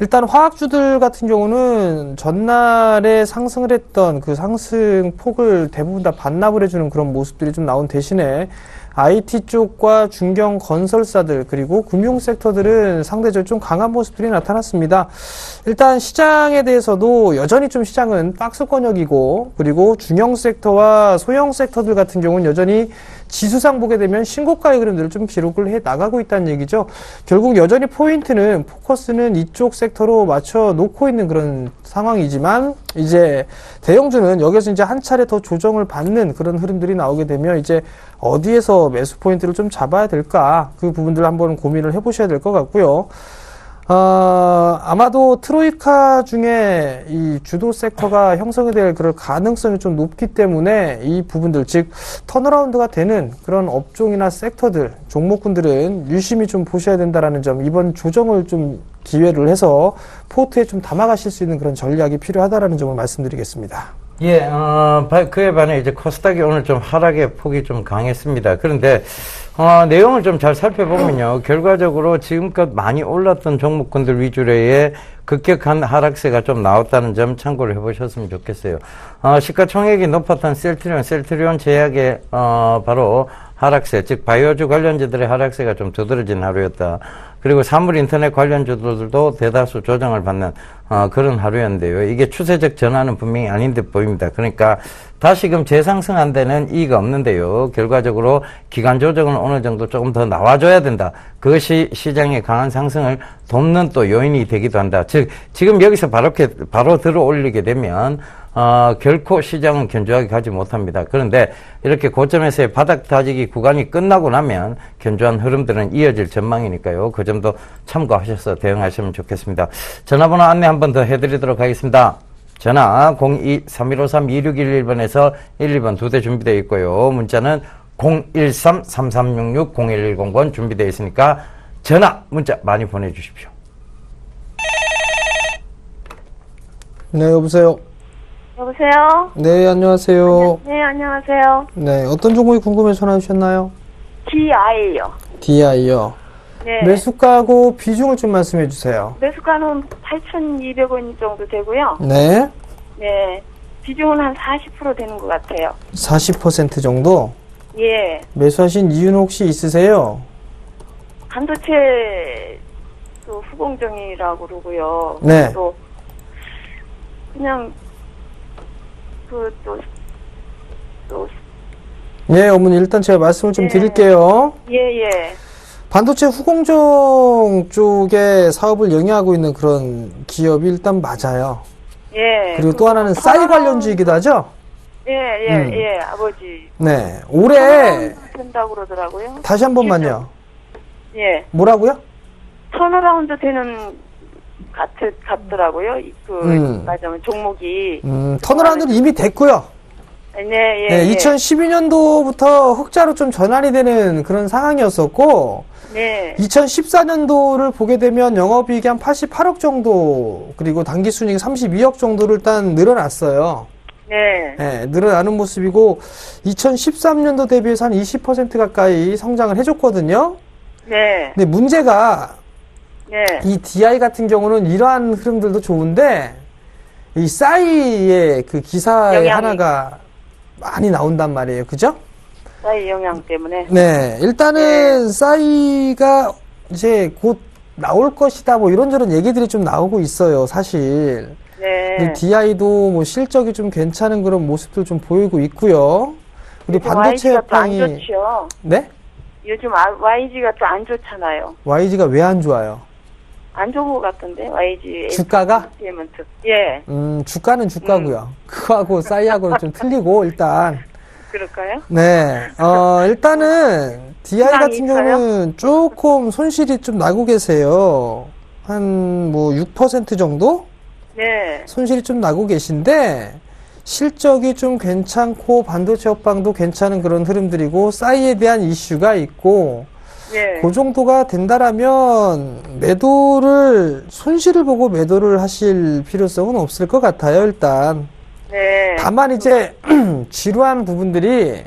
[SPEAKER 3] 일단 화학주들 같은 경우는 전날에 상승을 했던 그 상승 폭을 대부분 다 반납을 해주는 그런 모습들이 좀 나온 대신에 IT 쪽과 중견 건설사들 그리고 금융 섹터들은 상대적으로 좀 강한 모습들이 나타났습니다. 일단 시장에 대해서도 여전히 좀 시장은 박스권역이고 그리고 중형 섹터와 소형 섹터들 같은 경우는 여전히 지수상 보게 되면 신고가의 그림들을 좀 기록을 해 나가고 있다는 얘기죠. 결국 여전히 포인트는 포커스는 이쪽 섹터로 맞춰 놓고 있는 그런 상황이지만 이제 대형주는 여기서 이제 한 차례 더 조정을 받는 그런 흐름들이 나오게 되면 이제 어디에서 매수 포인트를 좀 잡아야 될까 그 부분들 한번 고민을 해보셔야 될 것 같고요. 아마도 트로이카 중에 이 주도 섹터가 형성이 될 그럴 가능성이 좀 높기 때문에 이 부분들, 즉, 턴어라운드가 되는 그런 업종이나 섹터들, 종목군들은 유심히 좀 보셔야 된다라는 점, 이번 조정을 좀 기회를 해서 포트에 좀 담아가실 수 있는 그런 전략이 필요하다라는 점을 말씀드리겠습니다.
[SPEAKER 2] 예, 그에 반해 이제 코스닥이 오늘 좀 하락의 폭이 좀 강했습니다. 그런데, 내용을 좀 잘 살펴보면요. 결과적으로 지금껏 많이 올랐던 종목군들 위주로의 급격한 하락세가 좀 나왔다는 점 참고를 해보셨으면 좋겠어요. 시가총액이 높았던 셀트리온 제약의, 바로 하락세, 즉, 바이오주 관련주들의 하락세가 좀 두드러진 하루였다. 그리고 사물 인터넷 관련주들도 대다수 조정을 받는 그런 하루였는데요. 이게 추세적 전환은 분명히 아닌 듯 보입니다. 그러니까 다시금 재상승 안 되는 이의가 없는데요. 결과적으로 기간 조정은 어느 정도 조금 더 나와줘야 된다. 그것이 시장의 강한 상승을 돕는 또 요인이 되기도 한다. 즉 지금 여기서 바로 들어 올리게 되면 결코 시장은 견조하게 가지 못합니다. 그런데 이렇게 고점에서의 바닥 다지기 구간이 끝나고 나면 견조한 흐름들은 이어질 전망이니까요. 그 점도 참고하셔서 대응하시면 좋겠습니다. 전화번호 안내 한 번 더 해드리도록 하겠습니다. 전화 02-3153-2611번에서 12번 2대 준비되어 있고요. 문자는 013-3366-0110번 준비되어 있으니까 전화, 문자 많이 보내주십시오.
[SPEAKER 3] 네, 여보세요.
[SPEAKER 5] 여보세요?
[SPEAKER 3] 네, 안녕하세요.
[SPEAKER 5] 네, 안녕하세요.
[SPEAKER 3] 네, 어떤 종목이 궁금해서 전화 주셨나요?
[SPEAKER 5] DI요.
[SPEAKER 3] DI요.
[SPEAKER 5] 네.
[SPEAKER 3] 매수가하고 비중을 좀 말씀해 주세요.
[SPEAKER 5] 매수가는 8,200원 정도 되고요.
[SPEAKER 3] 네,
[SPEAKER 5] 네. 비중은 한 40% 되는 것 같아요.
[SPEAKER 3] 40% 정도.
[SPEAKER 5] 예.
[SPEAKER 3] 매수하신 이유는 혹시 있으세요?
[SPEAKER 5] 반도체 또 후공정이라고 그러고요.
[SPEAKER 3] 네.
[SPEAKER 5] 또 그냥 또
[SPEAKER 3] 예, 어머니 일단 제가 말씀을 좀
[SPEAKER 5] 네.
[SPEAKER 3] 드릴게요.
[SPEAKER 5] 예.
[SPEAKER 3] 반도체 후공정 쪽에 사업을 영위하고 있는 그런 기업이 일단 맞아요.
[SPEAKER 5] 예.
[SPEAKER 3] 그리고 또 하나는 싸이 관련주이기도 하죠?
[SPEAKER 5] 예, 아버지.
[SPEAKER 3] 네. 올해,
[SPEAKER 5] 된다고 그러더라고요.
[SPEAKER 3] 다시 한 번만요.
[SPEAKER 5] 예.
[SPEAKER 3] 뭐라고요?
[SPEAKER 5] 턴어라운드 되는 같더라고요. 말하자면 종목이.
[SPEAKER 3] 턴어라운드는 이미 됐고요.
[SPEAKER 5] 네,
[SPEAKER 3] 네, 2012년도부터 흑자로 좀 전환이 되는 그런 상황이었었고,
[SPEAKER 5] 네.
[SPEAKER 3] 2014년도를 보게 되면 영업이익이 한 88억 정도, 그리고 당기순이익이 32억 정도를 일단 늘어났어요.
[SPEAKER 5] 네.
[SPEAKER 3] 네, 늘어나는 모습이고, 2013년도 대비해서 한 20% 가까이 성장을 해줬거든요.
[SPEAKER 5] 네.
[SPEAKER 3] 근데 문제가,
[SPEAKER 5] 네.
[SPEAKER 3] 이 DI 같은 경우는 이러한 흐름들도 좋은데, 이 싸이의 그 기사의
[SPEAKER 5] 영향이.
[SPEAKER 3] 하나가 많이 나온단 말이에요. 그죠?
[SPEAKER 5] 싸이 영향 때문에.
[SPEAKER 3] 네. 일단은 싸이가 이제 곧 나올 것이다. 뭐 이런저런 얘기들이 좀 나오고 있어요. 사실.
[SPEAKER 5] 네.
[SPEAKER 3] DI도 뭐 실적이 좀 괜찮은 그런 모습도 좀 보이고 있고요. 그리고 반도체
[SPEAKER 5] YG가 또 안
[SPEAKER 3] 업황이.
[SPEAKER 5] 좋죠.
[SPEAKER 3] 네?
[SPEAKER 5] 요즘 YG가 또 안 좋잖아요.
[SPEAKER 3] YG가 왜 안 좋아요?
[SPEAKER 5] 안 좋은 것 같던데, YG.
[SPEAKER 3] 주가가?
[SPEAKER 5] 엔터테인먼트. 예.
[SPEAKER 3] 주가는 주가고요. 그거하고 싸이하고는 좀 틀리고, 일단.
[SPEAKER 5] 그럴까요?
[SPEAKER 3] 네. 일단은, DI
[SPEAKER 5] 희망이
[SPEAKER 3] 같은
[SPEAKER 5] 있어요?
[SPEAKER 3] 경우는 조금 손실이 좀 나고 계세요. 한, 뭐, 6% 정도?
[SPEAKER 5] 네.
[SPEAKER 3] 손실이 좀 나고 계신데, 실적이 좀 괜찮고, 반도체 업황도 괜찮은 그런 흐름들이고, 싸이에 대한 이슈가 있고,
[SPEAKER 5] 네.
[SPEAKER 3] 그 정도가 된다라면 손실을 보고 매도를 하실 필요성은 없을 것 같아요, 일단.
[SPEAKER 5] 네.
[SPEAKER 3] 다만 이제 지루한 부분들이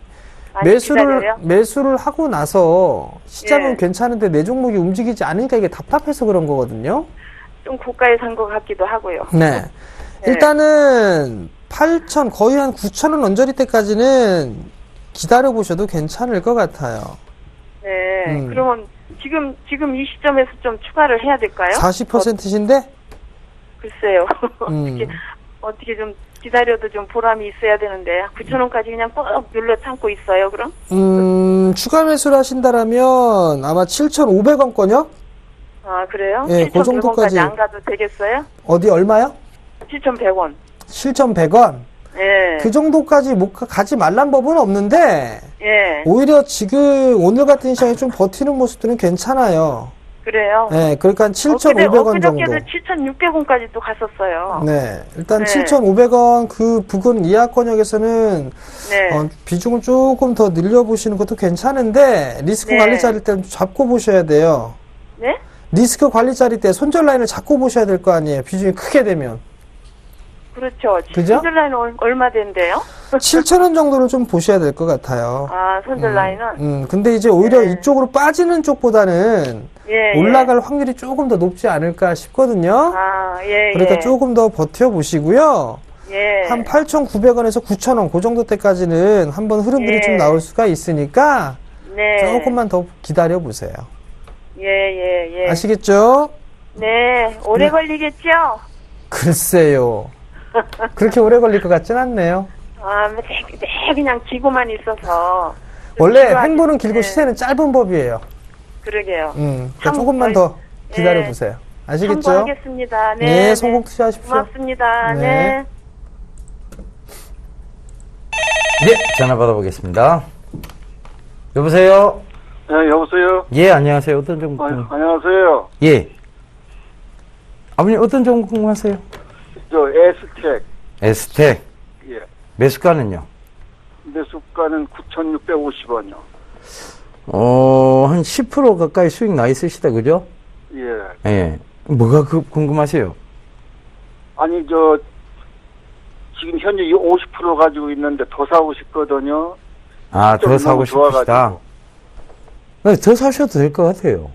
[SPEAKER 5] 많이 기다려요?
[SPEAKER 3] 매수를 하고 나서 시장은
[SPEAKER 5] 예.
[SPEAKER 3] 괜찮은데 내 종목이 움직이지 않으니까 이게 답답해서 그런 거거든요.
[SPEAKER 5] 좀 고가에 산 것 같기도 하고요.
[SPEAKER 3] 네. 일단은 8,000 거의 한 9,000원 언저리 때까지는 기다려 보셔도 괜찮을 것 같아요.
[SPEAKER 5] 네. 그러면 지금 이 시점에서 좀 추가를 해야 될까요?
[SPEAKER 3] 40%신데?
[SPEAKER 5] 글쎄요. 어떻게 좀 기다려도 좀 보람이 있어야 되는데 9,000원까지 그냥 꼭 눌러 참고 있어요. 그럼?
[SPEAKER 3] 추가 매수를 하신다라면 아마 7,500원권요?
[SPEAKER 5] 아, 그래요?
[SPEAKER 3] 예, 그 정도까지.
[SPEAKER 5] 7,100원까지 안 가도 되겠어요?
[SPEAKER 3] 어디 얼마요?
[SPEAKER 5] 7,100원.
[SPEAKER 3] 7,100원.
[SPEAKER 5] 예.
[SPEAKER 3] 그 정도까지 가지 말란 법은 없는데,
[SPEAKER 5] 예.
[SPEAKER 3] 오히려 지금 오늘 같은 시장에 좀 버티는 모습들은 괜찮아요.
[SPEAKER 5] 그래요?
[SPEAKER 3] 네, 그러니까 7,500원 정도.
[SPEAKER 5] 엊그저께도 7,600원까지 또 갔었어요.
[SPEAKER 3] 네, 일단
[SPEAKER 5] 네.
[SPEAKER 3] 7,500원 그 부근 이하권역에서는
[SPEAKER 5] 네.
[SPEAKER 3] 비중을 조금 더 늘려보시는 것도 괜찮은데, 리스크
[SPEAKER 5] 네.
[SPEAKER 3] 관리자일 때는 잡고 보셔야 돼요.
[SPEAKER 5] 네?
[SPEAKER 3] 리스크 관리자일 때 손절 라인을 잡고 보셔야 될 거 아니에요. 비중이 크게 되면.
[SPEAKER 5] 그렇죠.
[SPEAKER 3] 그죠?
[SPEAKER 5] 손절 라인은 얼마 된대요?
[SPEAKER 3] 7,000원 정도를 좀 보셔야 될 것 같아요.
[SPEAKER 5] 아, 손절 라인은?
[SPEAKER 3] 근데 이제 오히려
[SPEAKER 5] 네.
[SPEAKER 3] 이쪽으로 빠지는 쪽보다는
[SPEAKER 5] 예.
[SPEAKER 3] 올라갈 확률이 조금 더 높지 않을까 싶거든요.
[SPEAKER 5] 아, 예.
[SPEAKER 3] 그러니까
[SPEAKER 5] 예.
[SPEAKER 3] 조금 더 버텨보시고요.
[SPEAKER 5] 예.
[SPEAKER 3] 한 8,900원에서 9,000원, 그 정도 때까지는 한번 흐름들이
[SPEAKER 5] 예.
[SPEAKER 3] 좀 나올 수가 있으니까
[SPEAKER 5] 네.
[SPEAKER 3] 조금만 더 기다려보세요.
[SPEAKER 5] 예.
[SPEAKER 3] 아시겠죠?
[SPEAKER 5] 네. 오래 걸리겠죠?
[SPEAKER 3] 글쎄요. 그렇게 오래 걸릴 것 같진 않네요.
[SPEAKER 5] 아, 매 그냥 지고만 있어서. 좀
[SPEAKER 3] 원래
[SPEAKER 5] 지루하게-
[SPEAKER 3] 행보는 길고
[SPEAKER 5] 네.
[SPEAKER 3] 시세는 짧은 법이에요.
[SPEAKER 5] 그러게요.
[SPEAKER 3] 그러니까 조금만 더 기다려보세요. 아시겠죠?
[SPEAKER 5] 참고하겠습니다. 네.
[SPEAKER 3] 네, 성공 투자하십시오.
[SPEAKER 5] 고맙습니다.
[SPEAKER 3] 네.
[SPEAKER 5] 네.
[SPEAKER 2] 네, 전화 받아보겠습니다. 여보세요?
[SPEAKER 8] 네, 여보세요?
[SPEAKER 2] 예, 안녕하세요. 어떤 종목?
[SPEAKER 8] 안녕하세요.
[SPEAKER 2] 예. 아버님, 어떤 종목 궁금하세요?
[SPEAKER 8] 저 S텍.
[SPEAKER 2] 에스텍.
[SPEAKER 8] 예.
[SPEAKER 2] 매수가는요?
[SPEAKER 8] 매수가는 9,650원이요.
[SPEAKER 2] 한 10% 가까이 수익 나 있으시다, 그죠?
[SPEAKER 8] 예.
[SPEAKER 2] 예. 뭐가 궁금하세요?
[SPEAKER 8] 아니, 지금 현재 50% 가지고 있는데 더 사고 싶거든요.
[SPEAKER 2] 아, 더 사고
[SPEAKER 8] 너무
[SPEAKER 2] 싶으시다?
[SPEAKER 8] 좋아가지고.
[SPEAKER 2] 네, 더 사셔도 될 것 같아요.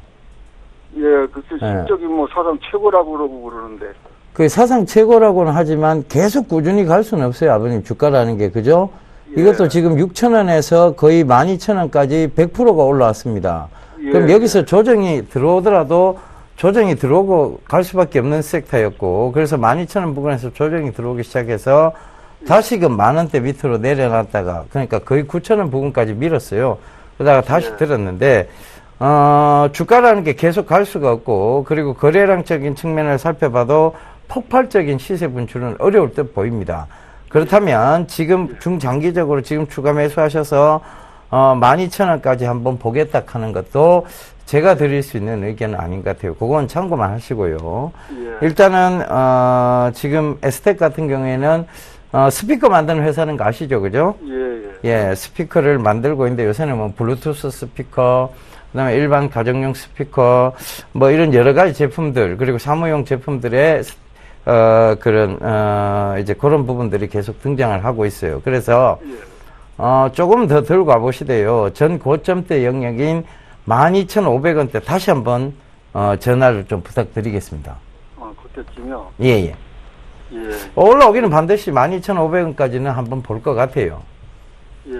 [SPEAKER 8] 예, 글쎄, 실적이 뭐 사상 최고라고 그러고 그러는데.
[SPEAKER 2] 그 사상 최고라고는 하지만 계속 꾸준히 갈 수는 없어요, 아버님. 주가라는 게, 그죠?
[SPEAKER 8] 예.
[SPEAKER 2] 이것도 지금 6,000원에서 거의 12,000원까지 100%가 올라왔습니다.
[SPEAKER 8] 예.
[SPEAKER 2] 그럼 여기서 조정이 들어오더라도 조정이 들어오고 갈 수밖에 없는 섹터였고, 그래서 12,000원 부근에서 조정이 들어오기 시작해서 다시금 만원대 밑으로 내려놨다가, 그러니까 거의 9,000원 부근까지 밀었어요. 그러다가 다시 들었는데, 주가라는 게 계속 갈 수가 없고, 그리고 거래량적인 측면을 살펴봐도 폭발적인 시세 분출은 어려울 듯 보입니다. 그렇다면 지금 중장기적으로 지금 추가 매수하셔서 12,000원까지 한번 보겠다 하는 것도 제가 드릴 수 있는 의견은 아닌 것 같아요. 그건 참고만 하시고요.
[SPEAKER 8] 예.
[SPEAKER 2] 일단은 지금 에스텍 같은 경우에는 스피커 만드는 회사는 거 아시죠, 그죠?
[SPEAKER 8] 예,
[SPEAKER 2] 예, 스피커를 만들고 있는데 요새는 뭐 블루투스 스피커, 그다음에 일반 가정용 스피커, 뭐 이런 여러 가지 제품들, 그리고 사무용 제품들의 이제 그런 부분들이 계속 등장을 하고 있어요. 그래서 조금 더 들고 가보시대요. 전 고점대 영역인 12,500원대 다시 한번 전화를 좀 부탁드리겠습니다.
[SPEAKER 8] 그때쯤이요?
[SPEAKER 2] 예, 예.
[SPEAKER 8] 예.
[SPEAKER 2] 올라오기는 반드시 12,500원까지는 한번 볼 것 같아요.
[SPEAKER 8] 예.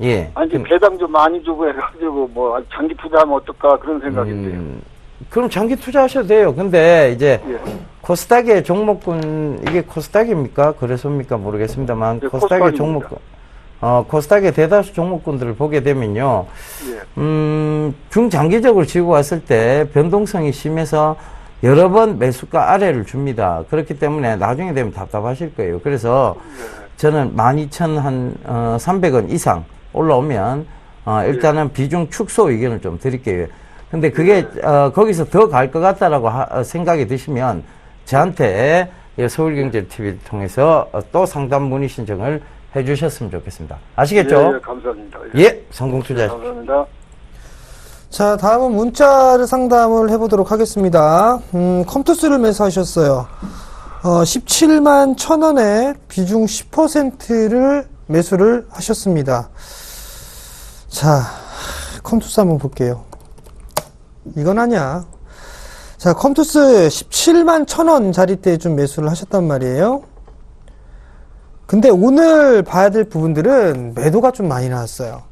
[SPEAKER 2] 예.
[SPEAKER 8] 아니, 배당 좀 많이 주고 해가지고, 뭐, 장기 투자하면 어떨까, 그런 생각인데요.
[SPEAKER 2] 그럼 장기 투자하셔도 돼요. 근데 이제
[SPEAKER 8] 예.
[SPEAKER 2] 코스닥의 종목군, 이게 코스닥입니까? 거래소입니까? 모르겠습니다만,
[SPEAKER 8] 예,
[SPEAKER 2] 코스닥의
[SPEAKER 8] 코스닥입니다.
[SPEAKER 2] 종목군, 코스닥의 대다수 종목군들을 보게 되면요,
[SPEAKER 8] 예.
[SPEAKER 2] 중장기적으로 지고 왔을 때 변동성이 심해서 여러 번 매수가 아래를 줍니다. 그렇기 때문에 나중에 되면 답답하실 거예요. 그래서 저는 12,300원 이상 올라오면, 일단은 비중 축소 의견을 좀 드릴게요. 근데 그게, 거기서 더 갈 것 같다라고 생각이 드시면, 저한테 서울경제TV를 통해서 또 상담 문의 신청을 해 주셨으면 좋겠습니다. 아시겠죠?
[SPEAKER 8] 예, 감사합니다.
[SPEAKER 2] 예, 성공 투자하십시오.
[SPEAKER 8] 감사합니다.
[SPEAKER 3] 자, 다음은 문자를 상담을 해보도록 하겠습니다. 컴투스를 매수하셨어요. 17만 1,000원에 비중 10%를 매수를 하셨습니다. 자, 컴투스 한번 볼게요. 이건 아니야. 자, 컴투스 17만 1,000원 자리대에 좀 매수를 하셨단 말이에요. 근데 오늘 봐야 될 부분들은 매도가 좀 많이 나왔어요.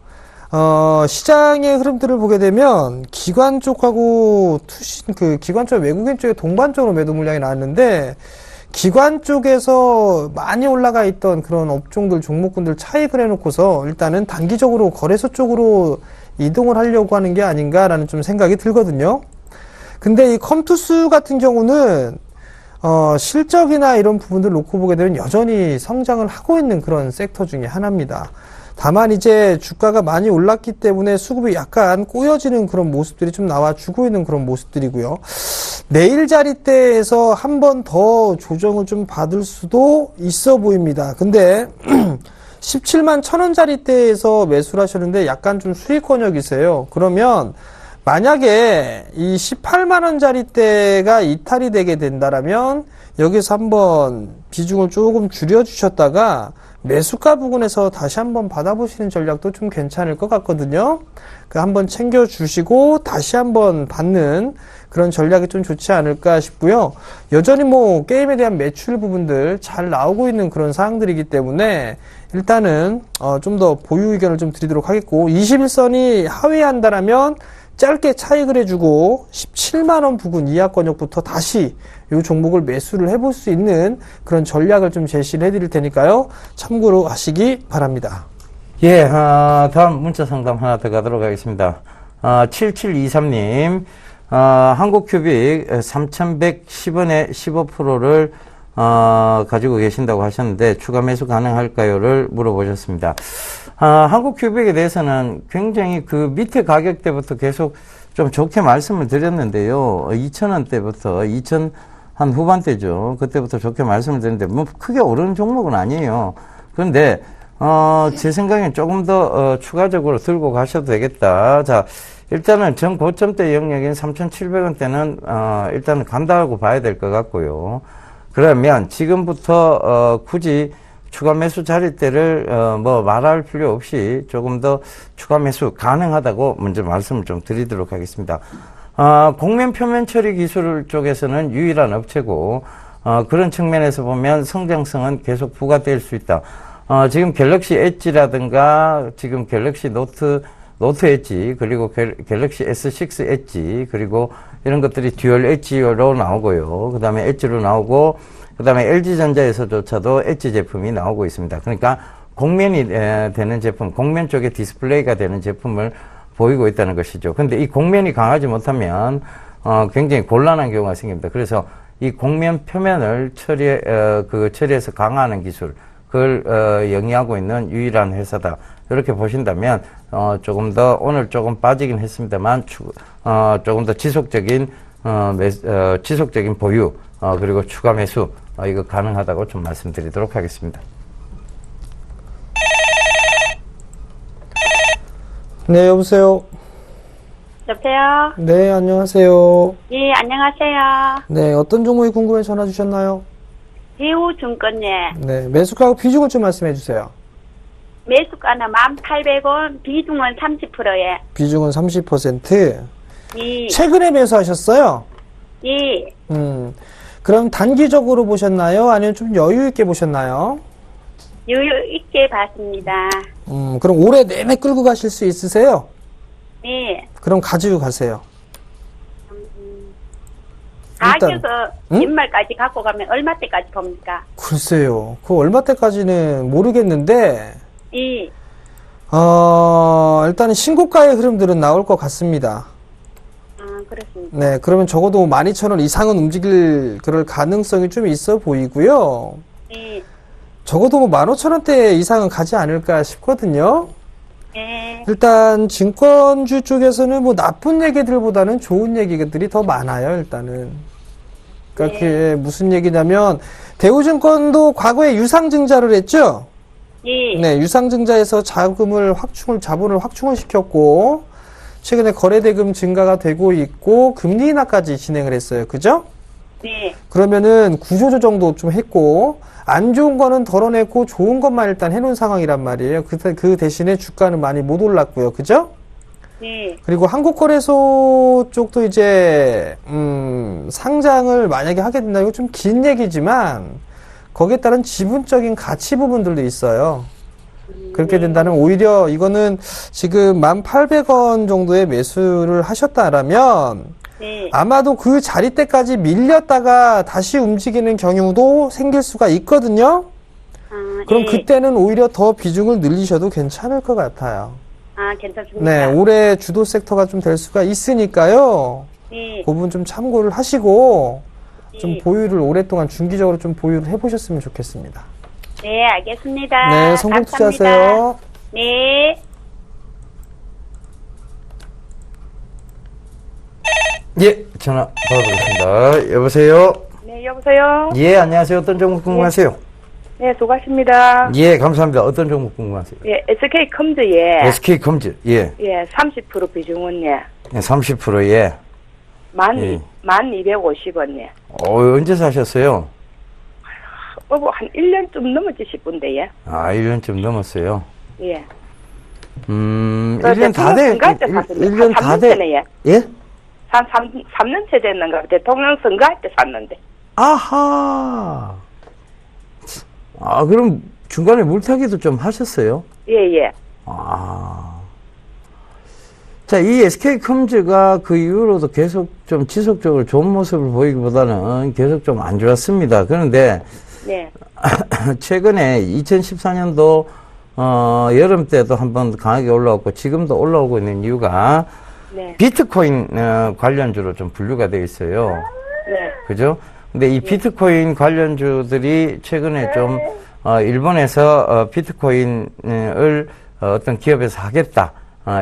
[SPEAKER 3] 시장의 흐름들을 보게 되면 기관 쪽하고 기관 쪽 외국인 쪽에 동반적으로 매도 물량이 나왔는데, 기관 쪽에서 많이 올라가 있던 그런 업종들, 종목군들 차익을 해놓고서 일단은 단기적으로 거래소 쪽으로 이동을 하려고 하는 게 아닌가라는 좀 생각이 들거든요. 근데 이 컴투스 같은 경우는 실적이나 이런 부분들 놓고 보게 되면 여전히 성장을 하고 있는 그런 섹터 중에 하나입니다. 다만 이제 주가가 많이 올랐기 때문에 수급이 약간 꼬여지는 그런 모습들이 좀 나와주고 있는 그런 모습들이고요. 내일 자리대에서 한 번 더 조정을 좀 받을 수도 있어 보입니다. 근데 17만 1,000원 자리대에서 매수를 하셨는데 약간 좀 수익 권역이세요. 그러면 만약에 이 18만원 자리대가 이탈이 되게 된다라면 여기서 한번 비중을 조금 줄여주셨다가 매수가 부근에서 다시 한번 받아보시는 전략도 좀 괜찮을 것 같거든요. 그 한번 챙겨주시고 다시 한번 받는 그런 전략이 좀 좋지 않을까 싶고요. 여전히 뭐 게임에 대한 매출 부분들 잘 나오고 있는 그런 사항들이기 때문에 일단은 좀 더 보유 의견을 좀 드리도록 하겠고, 21선이 하회한다라면 짧게 차익을 해주고 17만원 부근 이하 권역부터 다시 이 종목을 매수를 해볼 수 있는 그런 전략을 좀 제시를 해드릴 테니까요. 참고로 하시기 바랍니다.
[SPEAKER 2] 예, 다음 문자 상담 하나 더 가도록 하겠습니다. 7723님, 한국큐빅 3,110원에 15%를 가지고 계신다고 하셨는데 추가 매수 가능할까요를 물어보셨습니다. 한국 큐빅에 대해서는 굉장히 그 밑에 가격대부터 계속 좀 좋게 말씀을 드렸는데요. 2,000원대부터 2,000 한 후반대죠. 그때부터 좋게 말씀을 드렸는데 뭐 크게 오르는 종목은 아니에요. 그런데 제 생각엔 조금 더 추가적으로 들고 가셔도 되겠다. 자, 일단은 전 고점대 영역인 3,700원대는 일단은 간다고 봐야 될 것 같고요. 그러면 지금부터 굳이 추가 매수 자리대를 뭐 말할 필요 없이 조금 더 추가 매수 가능하다고 먼저 말씀을 좀 드리도록 하겠습니다. 곡면 표면 처리 기술 쪽에서는 유일한 업체고 그런 측면에서 보면 성장성은 계속 부과될 수 있다. 지금 갤럭시 엣지라든가 지금 갤럭시 노트 엣지 그리고 갤럭시 S6 엣지 그리고 이런 것들이 듀얼 엣지로 나오고요. 그 다음에 엣지로 나오고 그 다음에 LG전자에서조차도 엣지 제품이 나오고 있습니다. 그러니까 곡면이 되는 제품, 곡면 쪽에 디스플레이가 되는 제품을 보이고 있다는 것이죠. 근데 이 곡면이 강하지 못하면 굉장히 곤란한 경우가 생깁니다. 그래서 이 곡면 표면을 처리해서 강화하는 기술, 그걸 영위하고 있는 유일한 회사다. 이렇게 보신다면 조금 더 오늘 조금 빠지긴 했습니다만 조금 더 지속적인 보유 그리고 추가 매수 이거 가능하다고 좀 말씀드리도록 하겠습니다.
[SPEAKER 3] 네, 여보세요.
[SPEAKER 5] 여보세요?
[SPEAKER 3] 네, 안녕하세요.
[SPEAKER 5] 예, 안녕하세요.
[SPEAKER 3] 네, 어떤 종목이 궁금해 전화 주셨나요?
[SPEAKER 5] 대우증권예.
[SPEAKER 3] 네, 매수가하고 비중을 좀 말씀해 주세요.
[SPEAKER 5] 매수가는 1,800원, 비중은 30%예.
[SPEAKER 3] 비중은 30%.
[SPEAKER 5] 예.
[SPEAKER 3] 최근에 매수하셨어요?
[SPEAKER 5] 예.
[SPEAKER 3] 그럼 단기적으로 보셨나요? 아니면 좀 여유 있게 보셨나요?
[SPEAKER 5] 여유 있게 봤습니다.
[SPEAKER 3] 그럼 올해 내내 끌고 가실 수 있으세요?
[SPEAKER 5] 네.
[SPEAKER 3] 그럼 가지고 가세요.
[SPEAKER 5] 가격은 연말까지 갖고 가면 얼마 때까지 봅니까?
[SPEAKER 3] 글쎄요. 그 얼마 때까지는 모르겠는데,
[SPEAKER 5] 예.
[SPEAKER 3] 일단은 신고가의 흐름들은 나올 것 같습니다.
[SPEAKER 5] 그렇습니다.
[SPEAKER 3] 네, 그러면 적어도 12,000원 이상은 움직일 그럴 가능성이 좀 있어 보이고요.
[SPEAKER 5] 예.
[SPEAKER 3] 적어도 뭐 15,000원대 이상은 가지 않을까 싶거든요.
[SPEAKER 5] 예.
[SPEAKER 3] 일단 증권주 쪽에서는 뭐 나쁜 얘기들보다는 좋은 얘기들이 더 많아요, 일단은. 그러니까 그게 무슨 얘기냐면 대우증권도 과거에 유상증자를 했죠.
[SPEAKER 5] 예.
[SPEAKER 3] 네, 유상증자에서 자본을 확충을 시켰고 최근에 거래대금 증가가 되고 있고 금리 인하까지 진행을 했어요. 그죠?
[SPEAKER 5] 네.
[SPEAKER 3] 그러면은 구조조정도 좀 했고 안 좋은 거는 덜어냈고 좋은 것만 일단 해놓은 상황이란 말이에요. 그 대신에 주가는 많이 못 올랐고요. 그죠?
[SPEAKER 5] 네.
[SPEAKER 3] 그리고 한국거래소 쪽도 이제 상장을 만약에 하게 된다. 이거 좀 긴 얘기지만 거기에 따른 지분적인 가치 부분들도 있어요. 그렇게 된다면 오히려 이거는 지금 1,800원 정도의 매수를 하셨다라면
[SPEAKER 5] 네.
[SPEAKER 3] 아마도 그 자리대까지 밀렸다가 다시 움직이는 경우도 생길 수가 있거든요. 그럼
[SPEAKER 5] 예.
[SPEAKER 3] 그때는 오히려 더 비중을 늘리셔도 괜찮을 것 같아요.
[SPEAKER 5] 괜찮습니다.
[SPEAKER 3] 네, 올해 주도 섹터가 좀 될 수가 있으니까요.
[SPEAKER 5] 네.
[SPEAKER 3] 그 부분 좀 참고를 하시고 좀
[SPEAKER 5] 예.
[SPEAKER 3] 보유를 오랫동안 중기적으로 좀 보유를 해보셨으면 좋겠습니다.
[SPEAKER 5] 네, 알겠습니다.
[SPEAKER 3] 네, 성공
[SPEAKER 5] 감사합니다.
[SPEAKER 3] 투자하세요.
[SPEAKER 5] 네.
[SPEAKER 2] 예, 전화 받아보겠습니다. 여보세요?
[SPEAKER 9] 네, 여보세요?
[SPEAKER 2] 예, 안녕하세요. 어떤 종목 궁금하세요?
[SPEAKER 9] 네, 수고하십니다.
[SPEAKER 2] 예, 감사합니다. 어떤 종목 궁금하세요?
[SPEAKER 9] 예, SK 컴즈에,
[SPEAKER 2] SK 컴즈, 예.
[SPEAKER 9] 예, 30% 비중은, 예,
[SPEAKER 2] 30%, 예. 예.
[SPEAKER 9] 1250원, 예.
[SPEAKER 2] 언제 사셨어요?
[SPEAKER 9] 한 1년쯤 넘었지 싶은데, 예.
[SPEAKER 2] 1년쯤 넘었어요.
[SPEAKER 9] 예.
[SPEAKER 2] 1년 다 돼. 1년 다 돼.
[SPEAKER 9] 예.
[SPEAKER 2] 예?
[SPEAKER 9] 한 3년째 됐는가, 대통령 선거할 때 샀는데.
[SPEAKER 2] 아하. 그럼 중간에 물타기도 좀 하셨어요?
[SPEAKER 9] 예, 예.
[SPEAKER 2] 자, 이 SK컴즈가 그 이후로도 계속 좀 지속적으로 좋은 모습을 보이기보다는 계속 좀 안 좋았습니다. 그런데,
[SPEAKER 9] 네.
[SPEAKER 2] 최근에 2014년도, 여름 때도 한번 강하게 올라왔고, 지금도 올라오고 있는 이유가,
[SPEAKER 9] 네.
[SPEAKER 2] 비트코인, 관련주로 좀 분류가 되어 있어요.
[SPEAKER 9] 네.
[SPEAKER 2] 그죠? 근데 이 비트코인 관련주들이 최근에 좀 일본에서 비트코인을 어떤 기업에서 하겠다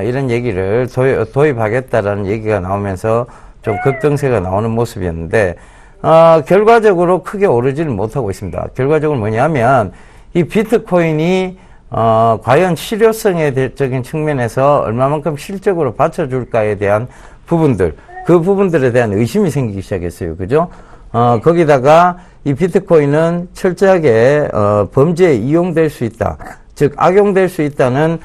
[SPEAKER 2] 이런 얘기를 도입하겠다라는 얘기가 나오면서 좀 급등세가 나오는 모습이었는데 결과적으로 크게 오르지는 못하고 있습니다. 결과적으로 뭐냐면 이 비트코인이 과연 실효성적인 측면에서 얼마만큼 실적으로 받쳐줄까에 대한 부분들, 그 부분들에 대한 의심이 생기기 시작했어요. 그죠? 거기다가 이 비트코인은 철저하게 범죄에 이용될 수 있다, 즉 악용될 수 있다는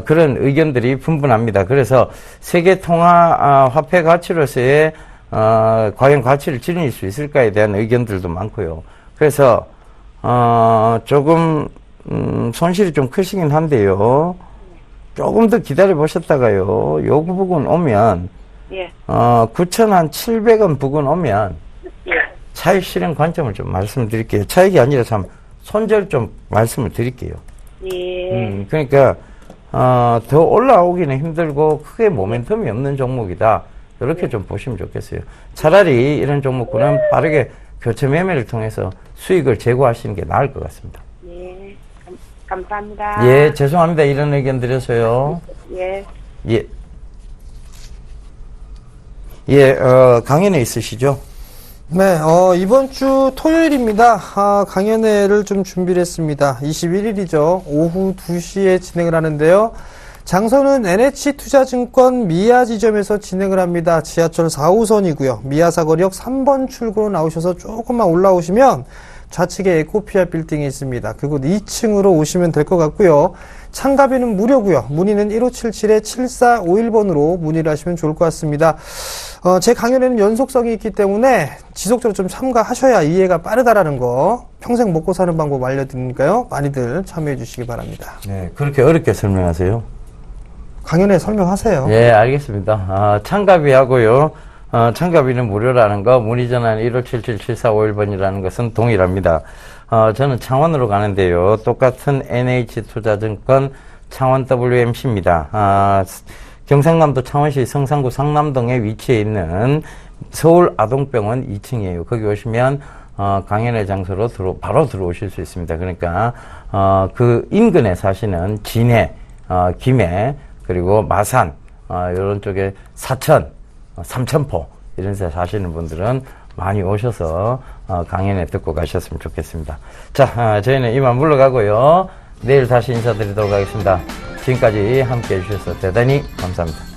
[SPEAKER 2] 그런 의견들이 분분합니다. 그래서 세계 통화 화폐 가치로서의 과연 가치를 지닐 수 있을까에 대한 의견들도 많고요. 그래서 조금 손실이 좀 크시긴 한데요. 조금 더 기다려 보셨다가요, 요 부분 오면
[SPEAKER 9] 예.
[SPEAKER 2] 9,700원 부근 오면
[SPEAKER 9] 예.
[SPEAKER 2] 차익 실현 관점을 좀 말씀드릴게요. 차익이 아니라 참 손절 좀 말씀을 드릴게요.
[SPEAKER 9] 예.
[SPEAKER 2] 그러니까 더 올라오기는 힘들고 크게 모멘텀이 없는 종목이다, 이렇게 좀 보시면 좋겠어요. 차라리 이런 종목군은 빠르게 교체 매매를 통해서 수익을 제고하시는 게 나을 것 같습니다.
[SPEAKER 9] 예. 감사합니다.
[SPEAKER 2] 예, 죄송합니다. 이런 의견 드려서요.
[SPEAKER 9] 예.
[SPEAKER 2] 예. 예, 강연회 있으시죠?
[SPEAKER 3] 네, 이번 주 토요일입니다. 강연회를 좀 준비를 했습니다. 21일이죠. 오후 2시에 진행을 하는데요. 장소는 NH투자증권 미아 지점에서 진행을 합니다. 지하철 4호선이고요. 미아 사거리역 3번 출구로 나오셔서 조금만 올라오시면 좌측에 에코피아 빌딩이 있습니다. 그곳 2층으로 오시면 될 것 같고요. 참가비는 무료고요. 문의는 1577-7451번으로 문의를 하시면 좋을 것 같습니다. 제 강연에는 연속성이 있기 때문에 지속적으로 좀 참가하셔야 이해가 빠르다라는 거, 평생 먹고 사는 방법 알려드리니까요. 많이들 참여해 주시기 바랍니다.
[SPEAKER 2] 네, 그렇게 어렵게 설명하세요?
[SPEAKER 3] 강연에 설명하세요.
[SPEAKER 2] 예, 알겠습니다. 참가비하고요. 참가비는 무료라는 거, 문의 전화는 1577-7451번이라는 것은 동일합니다. 저는 창원으로 가는데요. 똑같은 NH투자증권 창원 WMC입니다. 경상남도 창원시 성산구 상남동에 위치해 있는 서울아동병원 2층이에요. 거기 오시면 강연회 장소로 바로 들어오실 수 있습니다. 그러니까 그 인근에 사시는 진해, 김해, 그리고 마산, 이런 쪽에 사천, 삼천포 이런 데 사시는 분들은 많이 오셔서 강연회 듣고 가셨으면 좋겠습니다. 자, 저희는 이만 물러가고요. 내일 다시 인사드리도록 하겠습니다. 지금까지 함께 해주셔서 대단히 감사합니다.